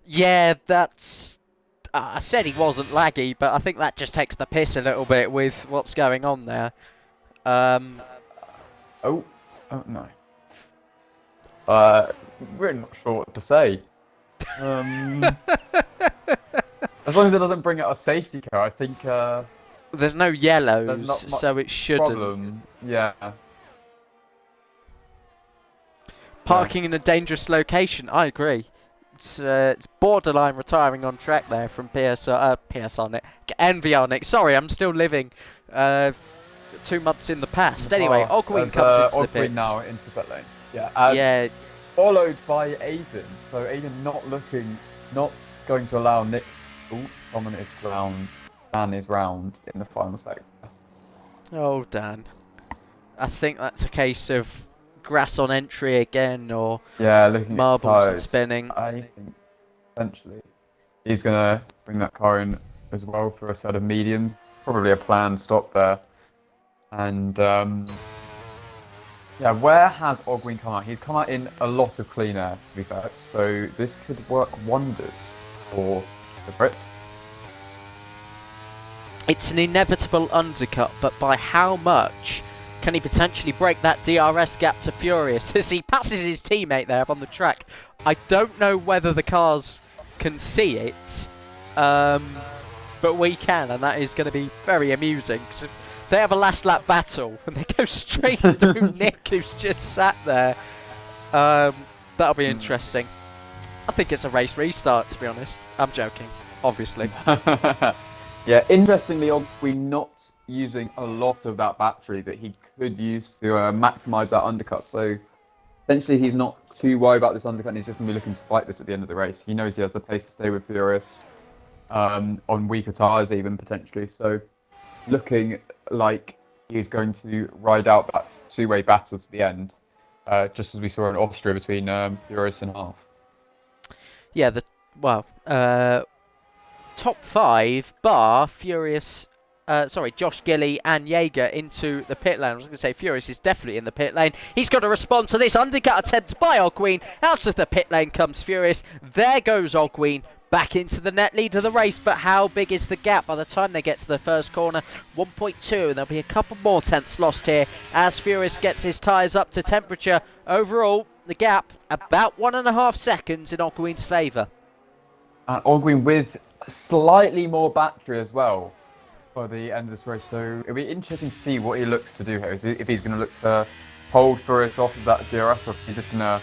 Speaker 1: Yeah, that's... I said he wasn't laggy, but I think that just takes the piss a little bit with what's going on there.
Speaker 2: Oh no. We're not sure what to say. As long as it doesn't bring out a safety car, I think
Speaker 1: There's no
Speaker 2: there's
Speaker 1: yellows,
Speaker 2: not much
Speaker 1: so it shouldn't.
Speaker 2: problem. Yeah.
Speaker 1: Parking in a dangerous location, I agree. It's borderline retiring on track there from Envy Nick. Sorry, I'm still living 2 months in the past. Anyway, Ogwin comes into the pits.
Speaker 2: now into the pit lane. Yeah.
Speaker 1: Yeah,
Speaker 2: Followed by Aiden. So Aiden not going to allow Nick. Oh, someone is round. Dan is round in the final sector.
Speaker 1: oh Dan. I think that's a case of grass on entry again, or
Speaker 2: Yeah, looking
Speaker 1: marbles
Speaker 2: at
Speaker 1: and
Speaker 2: tires.
Speaker 1: spinning.
Speaker 2: I think eventually he's gonna bring that car in as well for a set of mediums. Probably a planned stop there. And yeah, where has Ogwin come out? He's come out in a lot of clean air, to be fair. So this could work wonders for the Brit.
Speaker 1: It's an inevitable undercut, but by how much can he potentially break that DRS gap to Furious as he passes his teammate there on the track? I don't know whether the cars can see it, but we can, and that is going to be very amusing. Cause they have a last lap battle, and they go straight through Nick, who's just sat there. That'll be interesting. I think it's a race restart, to be honest. I'm joking, obviously.
Speaker 2: Yeah, interestingly, Ogwin not using a lot of that battery that he could use to maximise that undercut. So essentially, he's not too worried about this undercut, and he's just going to be looking to fight this at the end of the race. He knows he has the pace to stay with Furious on weaker tyres, even potentially. So looking like he's going to ride out that two-way battle to the end, just as we saw in Austria between Furious and Half.
Speaker 1: Yeah, top 5 bar Furious. Josh Gilly and Jaeger into the pit lane. I was going to say Furious is definitely in the pit lane. He's got to respond to this undercut attempt by Ogwin. Out of the pit lane comes Furious. There goes Ogwin back into the net lead of the race. But how big is the gap by the time they get to the first corner? 1.2, and there'll be a couple more tenths lost here as Furious gets his tyres up to temperature. Overall, the gap about 1.5 seconds in Ogwin's favour.
Speaker 2: And Ogwin with slightly more battery as well for the end of this race, so it'll be interesting to see what he looks to do here. If he's going to look to hold Furious off of that DRS, or if he's just going to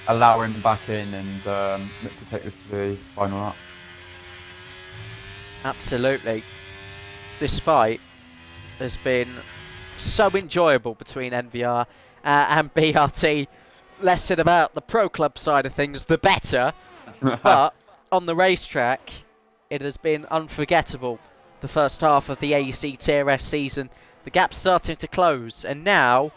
Speaker 2: allow him back in and look to take this to the final lap.
Speaker 1: Absolutely. This fight has been so enjoyable between NVR and BRT. Less said about the Pro Club side of things, the better. But on the racetrack, it has been unforgettable. The first half of the AEC Tier S season, the gap's starting to close, and now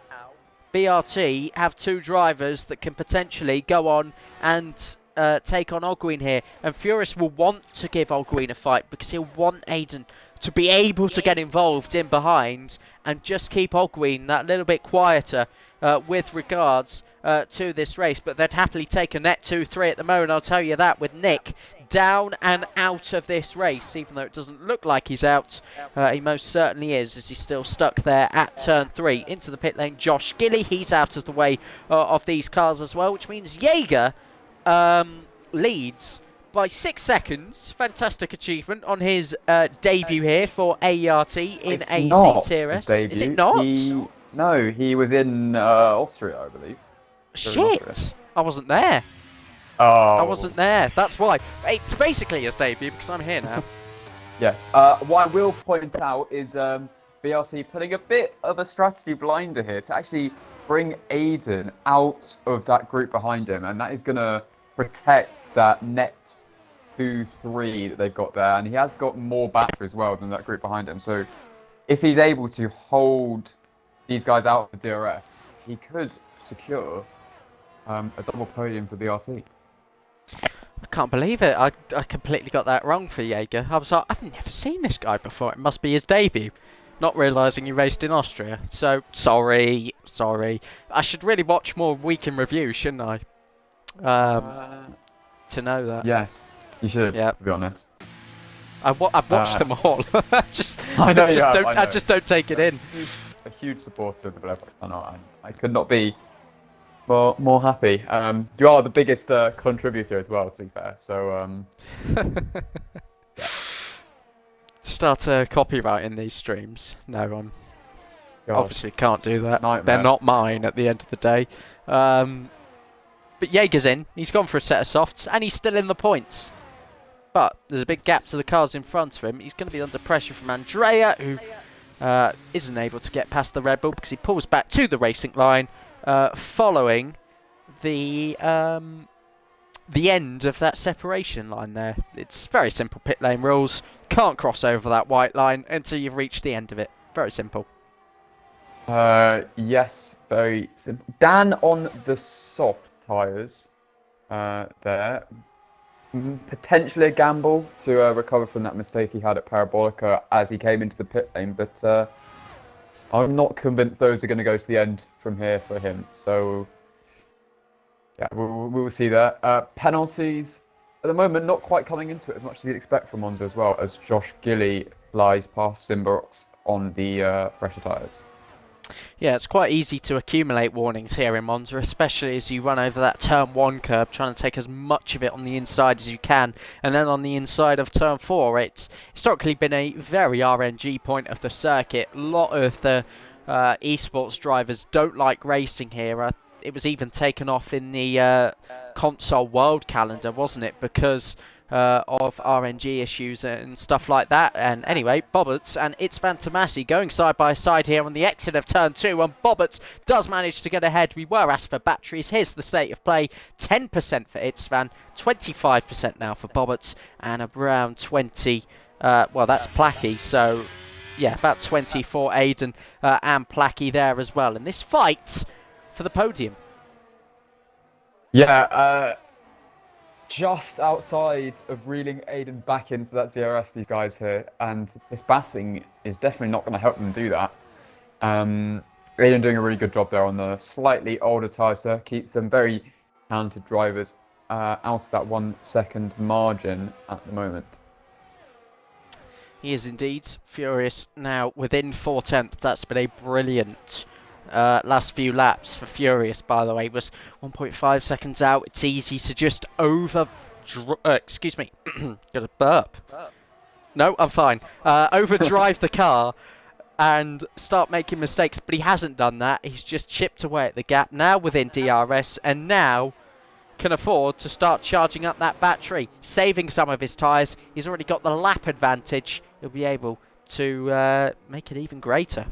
Speaker 1: BRT have 2 drivers that can potentially go on and take on Ogwin here, and Furious will want to give Ogwin a fight because he'll want Aiden to be able to get involved in behind and just keep Ogwin that little bit quieter with regards to this race. But they'd happily take a net 2-3 at the moment, I'll tell you that, with Nick down and out of this race. Even though it doesn't look like he's out, he most certainly is, as he's still stuck there at turn 3. Into the pit lane, Josh Gilly, he's out of the way of these cars as well, which means Jaeger leads by 6 seconds. Fantastic achievement on his debut here for AERT in AEC Tier S. Is it not?
Speaker 2: No, he was in Austria, I believe.
Speaker 1: Shit! I wasn't there.
Speaker 2: Oh.
Speaker 1: I wasn't there. That's why. It's basically his debut because I'm here now.
Speaker 2: Yes. What I will point out is BRC putting a bit of a strategy blinder here to actually bring Aiden out of that group behind him, and that is going to protect that net 2-3 that they've got there, and he has got more battery as well than that group behind him. So if he's able to hold these guys out of the DRS, he could secure a double podium for BRT.
Speaker 1: I can't believe it. I completely got that wrong for Jaeger. I was like, I've never seen this guy before. It must be his debut. Not realising he raced in Austria. So, sorry. I should really watch more Week in Review, shouldn't I? To know that.
Speaker 2: Yes, you should, to be honest.
Speaker 1: I've watched them all. I just don't take it in.
Speaker 2: A huge supporter of the Black Box. I could not be more happy. You are the biggest contributor as well, to be fair. So, yeah.
Speaker 1: Start copywriting these streams. No one obviously can't do that.
Speaker 2: Nightmare.
Speaker 1: They're not mine at the end of the day. But Jaeger's in. He's gone for a set of softs, and he's still in the points. But there's a big gap to the cars in front of him. He's going to be under pressure from Andrea, who isn't able to get past the Red Bull because he pulls back to the racing line, following the end of that separation line there. It's very simple pit lane rules. Can't cross over that white line until you've reached the end of it. Very simple.
Speaker 2: Yes, very simple. Dan on the soft tyres there. Potentially a gamble to recover from that mistake he had at Parabolica as he came into the pit lane, but I'm not convinced those are going to go to the end from here for him. So, yeah, we'll see that. Penalties, at the moment, not quite coming into it as much as you'd expect from Monza as well, as Josh Gilly flies past Simbarox on the pressure tyres.
Speaker 1: Yeah, it's quite easy to accumulate warnings here in Monza, especially as you run over that turn 1 curb, trying to take as much of it on the inside as you can. And then on the inside of turn 4, it's historically been a very RNG point of the circuit. A lot of the esports drivers don't like racing here. It was even taken off in the console world calendar, wasn't it? Because of RNG issues and stuff like that. And anyway, Bobberts and Itzvan Tomasi going side by side here on the exit of turn 2, and Bobberts does manage to get ahead. We were asked for batteries. Here's the state of play: 10% for Itzvan, 25% now for Bobberts, and around 20. Well, that's Placky, so yeah, about 20 for Aiden and Placky there as well. And this fight for the podium.
Speaker 2: Yeah, just outside of reeling Aiden back into that DRS, these guys here, and this battling is definitely not going to help them do that. Aiden doing a really good job there on the slightly older tyres there, keeps some very talented drivers out of that 1 second margin at the moment.
Speaker 1: He is indeed. Furious now within 4/10. That's been a brilliant last few laps for Furious, by the way. Was 1.5 seconds out. It's easy to just excuse me. Got a burp. No, I'm fine. Overdrive the car and start making mistakes, but he hasn't done that. He's just chipped away at the gap, now within DRS, and now can afford to start charging up that battery, saving some of his tyres. He's already got the lap advantage. He'll be able to make it even greater.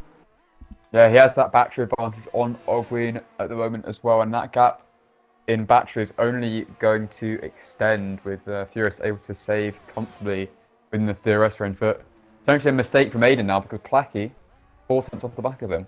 Speaker 2: Yeah, he has that battery advantage on Ogwin at the moment as well, and that gap in battery is only going to extend with Furious able to save comfortably within this DRS range. But potentially a mistake from Aiden now, because Placky 4/10 off the back of him.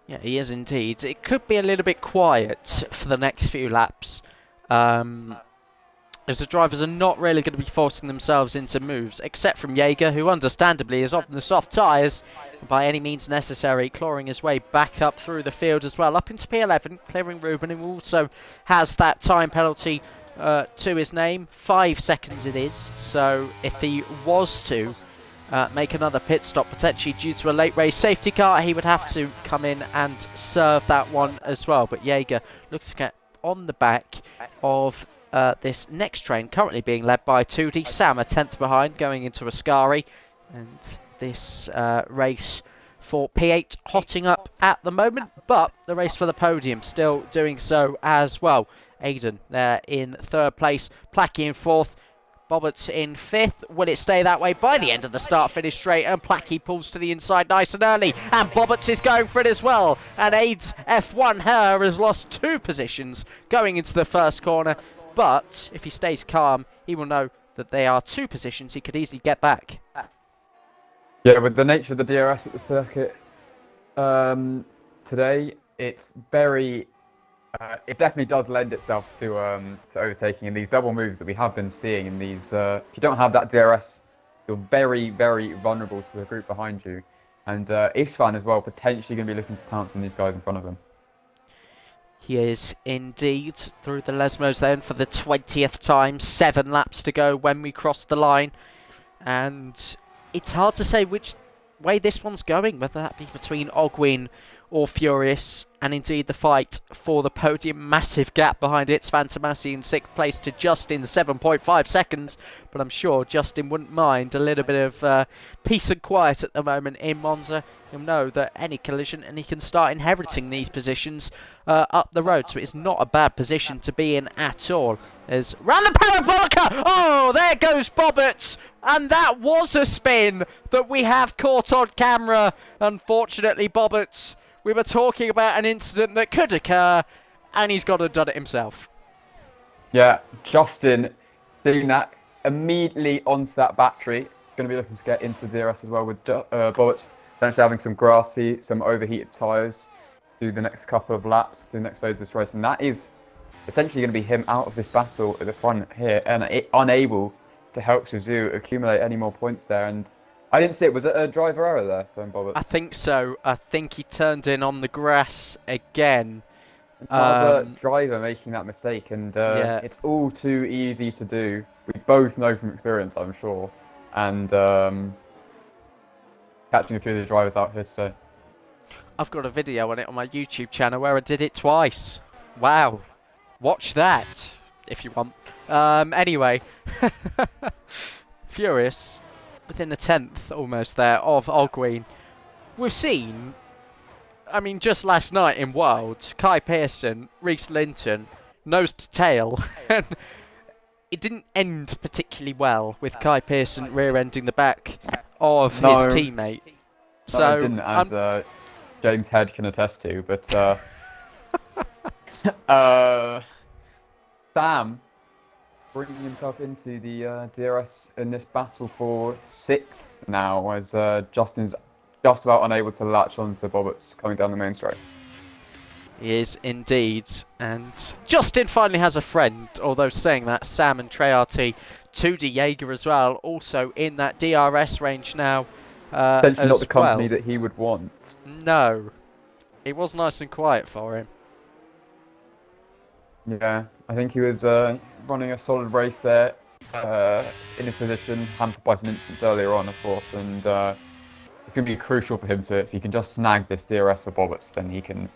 Speaker 1: Yeah, he is indeed. It could be a little bit quiet for the next few laps, as the drivers are not really going to be forcing themselves into moves, except from Jaeger, who understandably is on the soft tyres by any means necessary, clawing his way back up through the field as well, up into P11, clearing Ruben, who also has that time penalty to his name. 5 seconds it is, so if he was to make another pit stop, potentially due to a late race safety car, he would have to come in and serve that one as well. But Jaeger looks to get on the back of this next train, currently being led by 2D Sam, a 10th behind, going into Ascari. And this race for P8 hotting up at the moment, but the race for the podium still doing so as well. Aiden there in 3rd place, Placky in 4th. Bobbitt's in 5th. Will it stay that way by the end of the start-finish straight? And Plackey pulls to the inside nice and early. And Bobbitt's is going for it as well. And Aids F1 Her has lost 2 positions going into the first corner. But if he stays calm, he will know that they are 2 positions he could easily get back.
Speaker 2: Yeah, with the nature of the DRS at the circuit today, it's very... it definitely does lend itself to overtaking in these double moves that we have been seeing in these. If you don't have that DRS, you're very, very vulnerable to the group behind you. And Isfan as well, potentially going to be looking to pounce on these guys in front of him.
Speaker 1: He is indeed through the Lesmos then for the 20th time. 7 laps to go when we cross the line. And it's hard to say which way this one's going, whether that be between Ogwyn or Furious, and indeed the fight for the podium. Massive gap behind It's Fantomasi in 6th place to Justin, 7.5 seconds, but I'm sure Justin wouldn't mind a little bit of peace and quiet at the moment in Monza. He'll know that any collision, and he can start inheriting these positions up the road, so it's not a bad position to be in at all. As round the parabolica, oh, there goes Bobbitt, and that was a spin that we have caught on camera. Unfortunately, Bobbitt, we were talking about an incident that could occur, and he's got to have done it himself.
Speaker 2: Yeah, Justin doing that immediately onto that battery. Going to be looking to get into the DRS as well with Bobbitt. Potentially having some grassy, some overheated tyres through the next couple of laps, through the next phase of this race. And that is essentially going to be him out of this battle at the front here and unable to help Suzu accumulate any more points there. And I didn't see it. Was it a driver error there from Bobbitt?
Speaker 1: I think so. I think he turned in on the grass again.
Speaker 2: Another driver making that mistake, and
Speaker 1: yeah.
Speaker 2: It's all too easy to do. We both know from experience, I'm sure. And catching a few of the drivers out here today.
Speaker 1: I've got a video on it on my YouTube channel where I did it twice. Wow. Watch that if you want. Anyway. Furious. Within a 10th almost there of Ogwyn. We've seen, I mean, just last night in World, Kai Pearson, Reese Linton, nose to tail. And it didn't end particularly well with Kai Pearson rear-ending the back of his teammate.
Speaker 2: No, it didn't, as James Head can attest to, but Sam bringing himself into the DRS in this battle for 6th now, as Justin's just about unable to latch onto Bobbitt's coming down the main straight.
Speaker 1: He is indeed, and Justin finally has a friend, although saying that, Sam and Trey RT, 2D Jaeger as well, also in that DRS range now.
Speaker 2: Potentially not the company that he would want.
Speaker 1: No, it was nice and quiet for him.
Speaker 2: Yeah, I think he was running a solid race there, in his position, hampered by some incidents earlier on, of course, and it's going to be crucial for him to, if he can just snag this DRS for Bobbitt, then he can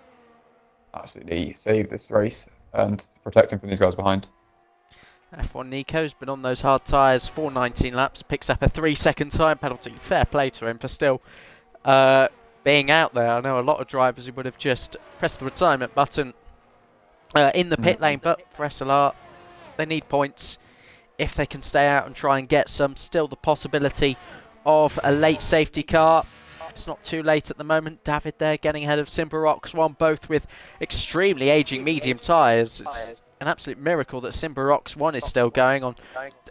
Speaker 2: absolutely save this race and protect him from these guys behind.
Speaker 1: F1 Nico's been on those hard tyres for 19 laps, picks up a 3-second time penalty. Fair play to him for still being out there. I know a lot of drivers who would have just pressed the retirement button in the pit lane, but for SLR, they need points if they can stay out and try and get some. Still the possibility of a late safety car. It's not too late at the moment. David there getting ahead of Simba Rocks One, both with extremely aging medium tyres. It's an absolute miracle that Simba Rocks One is still going on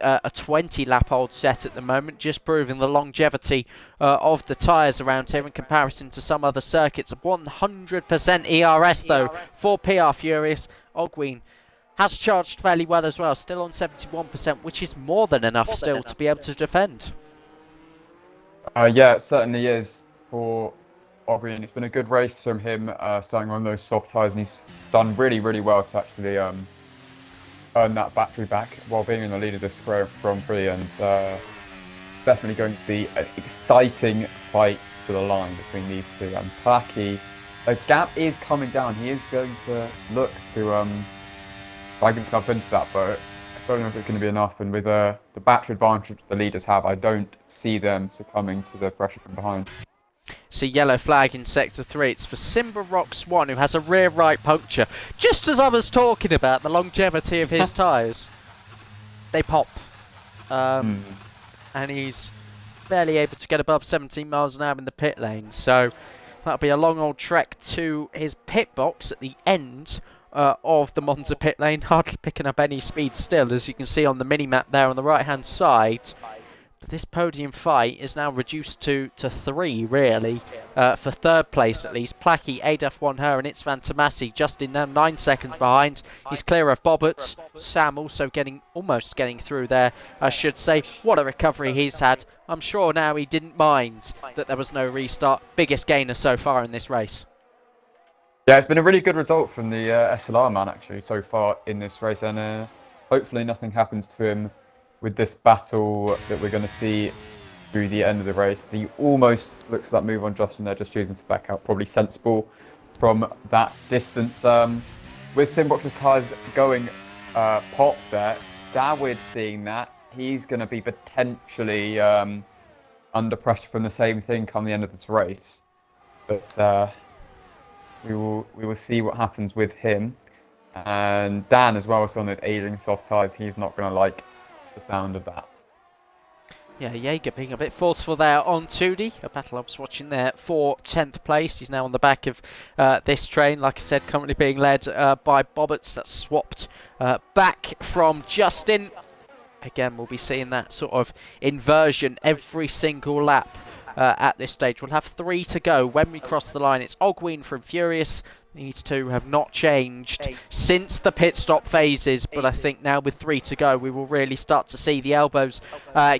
Speaker 1: a 20-lap-old set at the moment, just proving the longevity of the tyres around here in comparison to some other circuits. 100% ERS though for PR Furious. Ogwyn has charged fairly well as well, still on 71%, which is more than enough still to be able to defend.
Speaker 2: Yeah, it certainly is for Ogwyn. It's been a good race from him, starting on those soft tyres, and he's done really, really well to actually earn that battery back while being in the lead of this Grand Prix, and definitely going to be an exciting fight to the line between these two. And Plackey, the gap is coming down. He is going to look to Wagons come into that, but I don't know if it's going to be enough. And with the battery advantage the leaders have, I don't see them succumbing to the pressure from behind.
Speaker 1: See yellow flag in Sector 3. It's for Simba Rocks 1, who has a rear right puncture. Just as I was talking about the longevity of his tyres, they pop.
Speaker 2: Hmm.
Speaker 1: and he's barely able to get above 17 miles an hour in the pit lane. So that'll be a long old trek to his pit box at the end of the Monza pit lane. Hardly picking up any speed still, as you can see on the mini-map there on the right-hand side. But this podium fight is now reduced to 3, really, for third place at least. Placky, Adaf won her, and it's Van Tomasi. Justin now 9 seconds behind. He's clear of Bobbert. Sam also almost getting through there, I should say. What a recovery he's had. I'm sure now he didn't mind that there was no restart. Biggest gainer so far in this race.
Speaker 2: Yeah, it's been a really good result from the SLR man, actually, so far in this race. And hopefully nothing happens to him with this battle that we're going to see through the end of the race. He almost looks for that move on Justin there, just choosing to back out. Probably sensible from that distance. With Simbox's tyres going pop there, Dawid seeing that, he's going to be potentially under pressure from the same thing come the end of this race. But we will see what happens with him. And Dan as well, so on those aging soft tyres, he's not going to like the sound of that.
Speaker 1: Yeah, Jaeger being a bit forceful there on 2D. A battle I was watching there for 10th place. He's now on the back of this train, like I said, currently being led by Bobberts. That's swapped back from Justin. Again, we'll be seeing that sort of inversion every single lap at this stage. We'll have 3 to go when we cross the line. It's Ogween from Furious. These two have not changed since the pit stop phases, but I think now with 3 to go, we will really start to see the elbows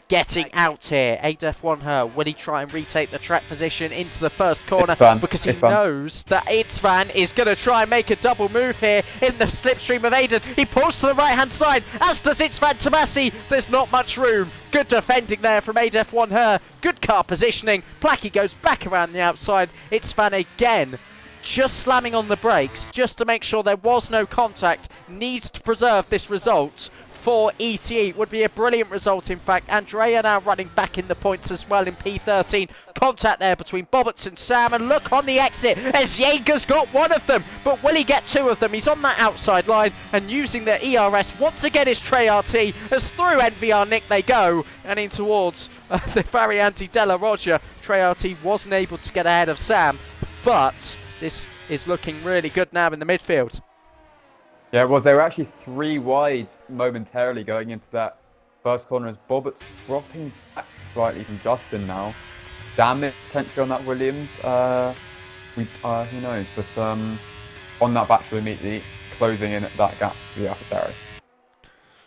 Speaker 1: getting out here. Adef won her. Will he try and retake the track position into the first corner? Because he knows that Itzvan is going to try and make a double move here in the slipstream of Aiden. He pulls to the right-hand side, as does Itzvan Tomasi. There's not much room. Good defending there from Adef won her. Good car positioning. Placky goes back around the outside. Itzvan again, just slamming on the brakes just to make sure there was no contact. Needs to preserve this result for ETE. Would be a brilliant result, in fact. Andrea now running back in the points as well in P13. Contact there between Bobberts and Sam, and look on the exit as Jaeger's got one of them, but will he get 2 of them? He's on that outside line and using the ERS once again is Trey RT, as through NVR Nick they go and in towards the Varianti Della Roger. Trey RT wasn't able to get ahead of Sam, but this is looking really good now in the midfield.
Speaker 2: Yeah, it was. They were actually 3 wide momentarily going into that first corner, as Bobbert's dropping back slightly from Justin now. Damn it, potentially on that Williams. Who knows? But on that battle immediately, closing in at that gap to the adversary.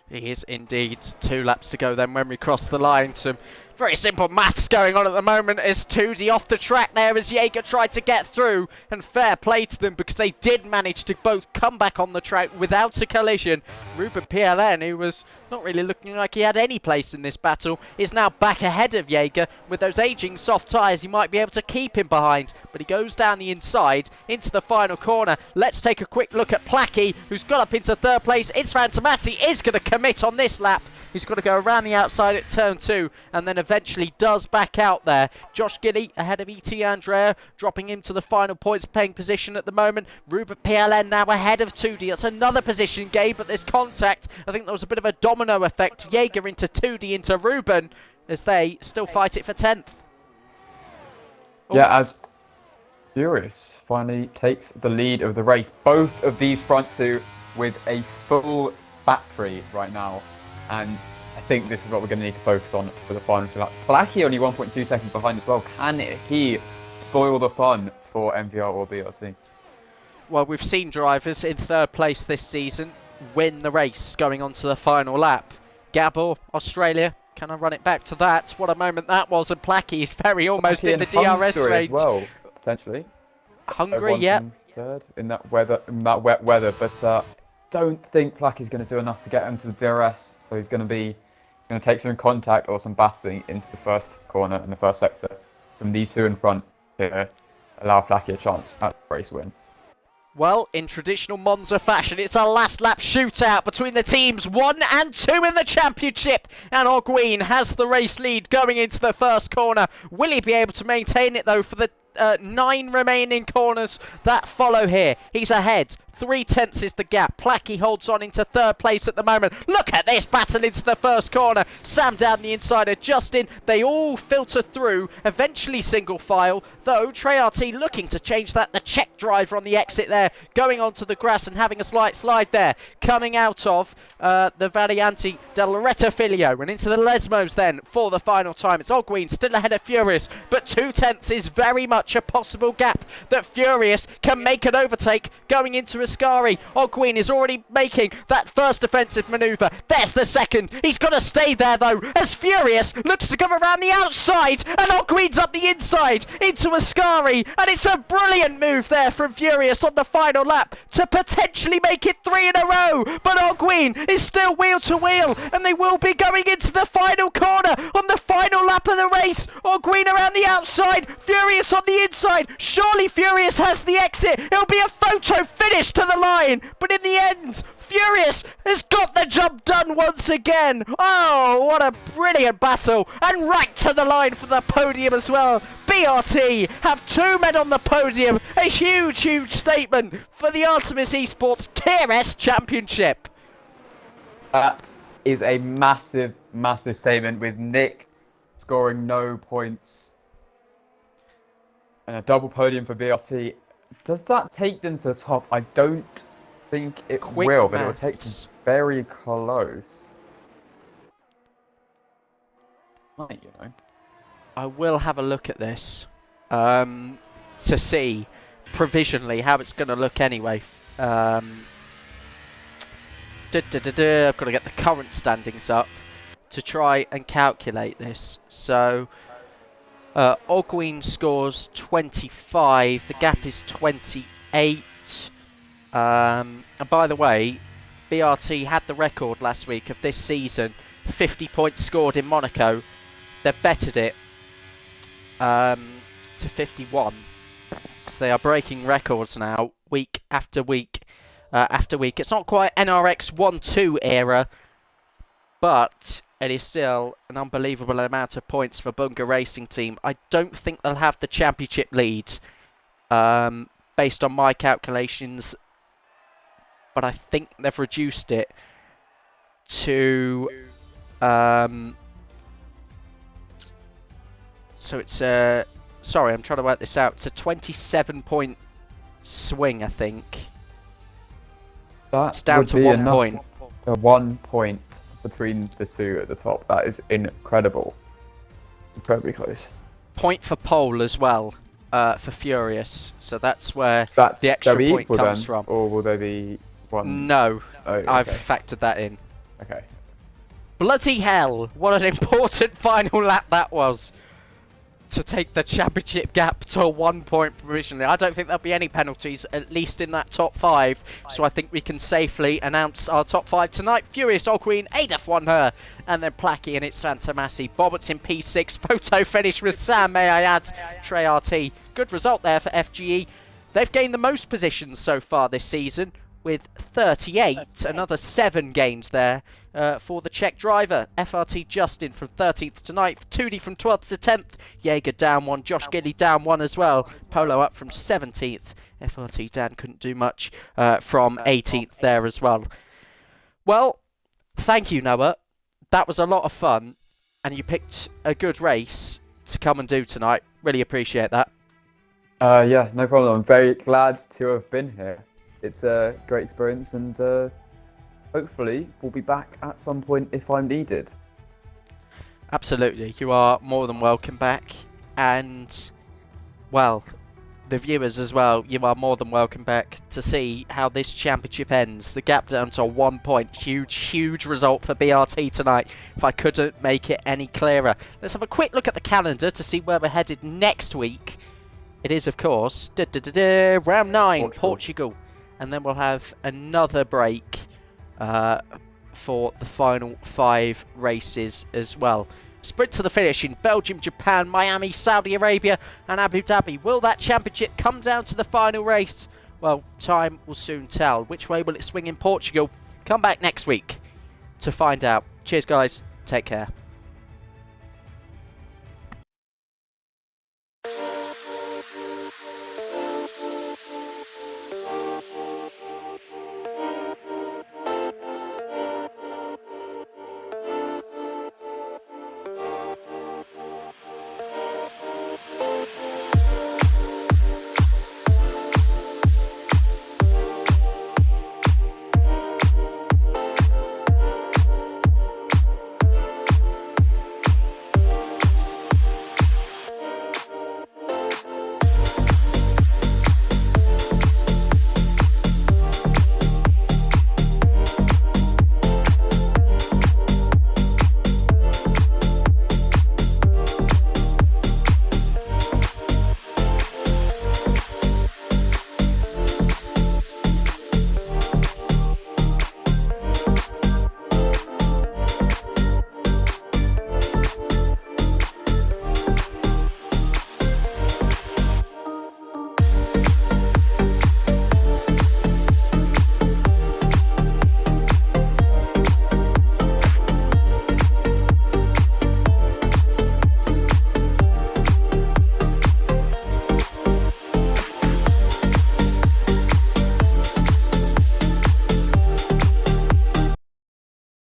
Speaker 1: He is indeed. 2 laps to go then when we cross the line. Some very simple maths going on at the moment as 2D off the track there as Jaeger tried to get through, and fair play to them because they did manage to both come back on the track without a collision. Ruben PLN, who was not really looking like he had any place in this battle, is now back ahead of Jaeger. With those aging soft tyres, he might be able to keep him behind, but he goes down the inside into the final corner. Let's take a quick look at Placky, who's got up into 3rd place. Itzvan Tomasi is going to commit on this lap. He's got to go around the outside at turn 2 and then eventually does back out there. Josh Gilly ahead of ET Andrea, dropping him to the final points paying position at the moment. Ruben PLN now ahead of 2D. That's another position gain, but there's contact. I think there was a bit of a domino effect. Jaeger into 2D into Ruben as they still fight it for 10th.
Speaker 2: Yeah, as Furious finally takes the lead of the race. Both of these front 2 with a full battery right now. And I think this is what we're going to need to focus on for the final 2 laps. Placky only 1.2 seconds behind as well. Can he spoil the fun for MVR or BRC?
Speaker 1: Well, we've seen drivers in 3rd place this season win the race going on to the final lap. Gabor, Australia, can I run it back to that? What a moment that was, and Placky is very almost in the DRS range.
Speaker 2: As well, potentially.
Speaker 1: Hungary, yeah.
Speaker 2: 3rd in that weather, in that wet weather, but don't think Placky's going to do enough to get into the DRS. So he's going to take some contact or some battling into the first corner and the first sector from these 2 in front to allow Placky a chance at the race win.
Speaker 1: Well, in traditional Monza fashion, it's a last lap shootout between the teams 1 and 2 in the championship, and Ogween has the race lead going into the first corner. Will he be able to maintain it though for the 9 remaining corners that follow here? He's ahead 3/10 is the gap. Placky holds on into third place at the moment. Look at this battle into the first corner. Sam down the inside of Justin. They all filter through, eventually single file, though Trey RT looking to change that. The Czech driver on the exit there, going onto the grass and having a slight slide there. Coming out of the Varianti del Retafilio and into the Lesmos then for the final time. It's Ogween still ahead of Furious, but 2/10 is very much a possible gap that Furious can make an overtake going into Ascari. Ogween is already making that first defensive manoeuvre. There's the second. He's got to stay there though, as Furious looks to come around the outside, and Ogween's up the inside into Ascari, and it's a brilliant move there from Furious on the final lap to potentially make it 3 in a row. But Ogween is still wheel to wheel, and they will be going into the final corner on the final lap of the race. Ogween around the outside, Furious on the inside. Surely Furious has the exit. It'll be a photo finish to the line, but in the end, Furious has got the job done once again. Oh, what a brilliant battle, and right to the line for the podium as well. BRT have 2 men on the podium. A huge, huge statement for the Artemis Esports Tier S Championship.
Speaker 2: That is a massive, massive statement, with Nick scoring no points and a double podium for BRT. Does that take them to the top? I don't think it will, but it will take them very close. Right, you know.
Speaker 1: I will have a look at this to see provisionally how it's going to look anyway. I've got to get the current standings up to try and calculate this. So Ogween scores 25, the gap is 28. And by the way, BRT had the record last week of this season, 50 points scored in Monaco. They've bettered it to 51. So they are breaking records now, week after week after week. It's not quite NRX 1-2 era, but it is still an unbelievable amount of points for Bunga Racing Team. I don't think they'll have the championship lead, based on my calculations, but I think they've reduced it to... so it's sorry, I'm trying to work this out. It's a 27-point swing, I think. It's down to 1 point.
Speaker 2: 1 point between the two at the top. That is incredible. Incredibly close.
Speaker 1: Point for pole as well, for Furious. So that's where the extra point comes from.
Speaker 2: Or will they be one?
Speaker 1: No,
Speaker 2: oh, okay.
Speaker 1: I've factored that in.
Speaker 2: Okay.
Speaker 1: Bloody hell, what an important final lap that was, to take the championship gap to 1 point provisionally. I don't think there'll be any penalties, at least in that top 5. So I think we can safely announce our top 5 tonight. Furious, Ogween, Adaf won her, and then Placky and it's Fantomasi. Bobbitt's in P6, photo finish with Sam, may I add. Trey RT, good result there for FGE. They've gained the most positions so far this season, with 38, another 7 gains there for the Czech driver. FRT Justin from 13th to 9th, 2D from 12th to 10th, Jaeger down 1, Josh Gilly down 1 as well, Polo up from 17th, FRT Dan couldn't do much from 18th there as well. Well, thank you Noah, that was a lot of fun, and you picked a good race to come and do tonight, really appreciate that.
Speaker 2: Yeah, no problem, I'm very glad to have been here. It's a great experience, and hopefully we'll be back at some point if I'm needed.
Speaker 1: Absolutely, you are more than welcome back, and well, the viewers as well, you are more than welcome back to see how this championship ends. The gap down to 1 point, huge result for BRT tonight, if I couldn't make it any clearer. Let's have a quick look at the calendar to see where we're headed next week. It is, of course, round 9, Portugal. And then we'll have another break for the final 5 races as well. Sprint to the finish in Belgium, Japan, Miami, Saudi Arabia and Abu Dhabi. Will that championship come down to the final race? Well, time will soon tell. Which way will it swing in Portugal? Come back next week to find out. Cheers, guys. Take care.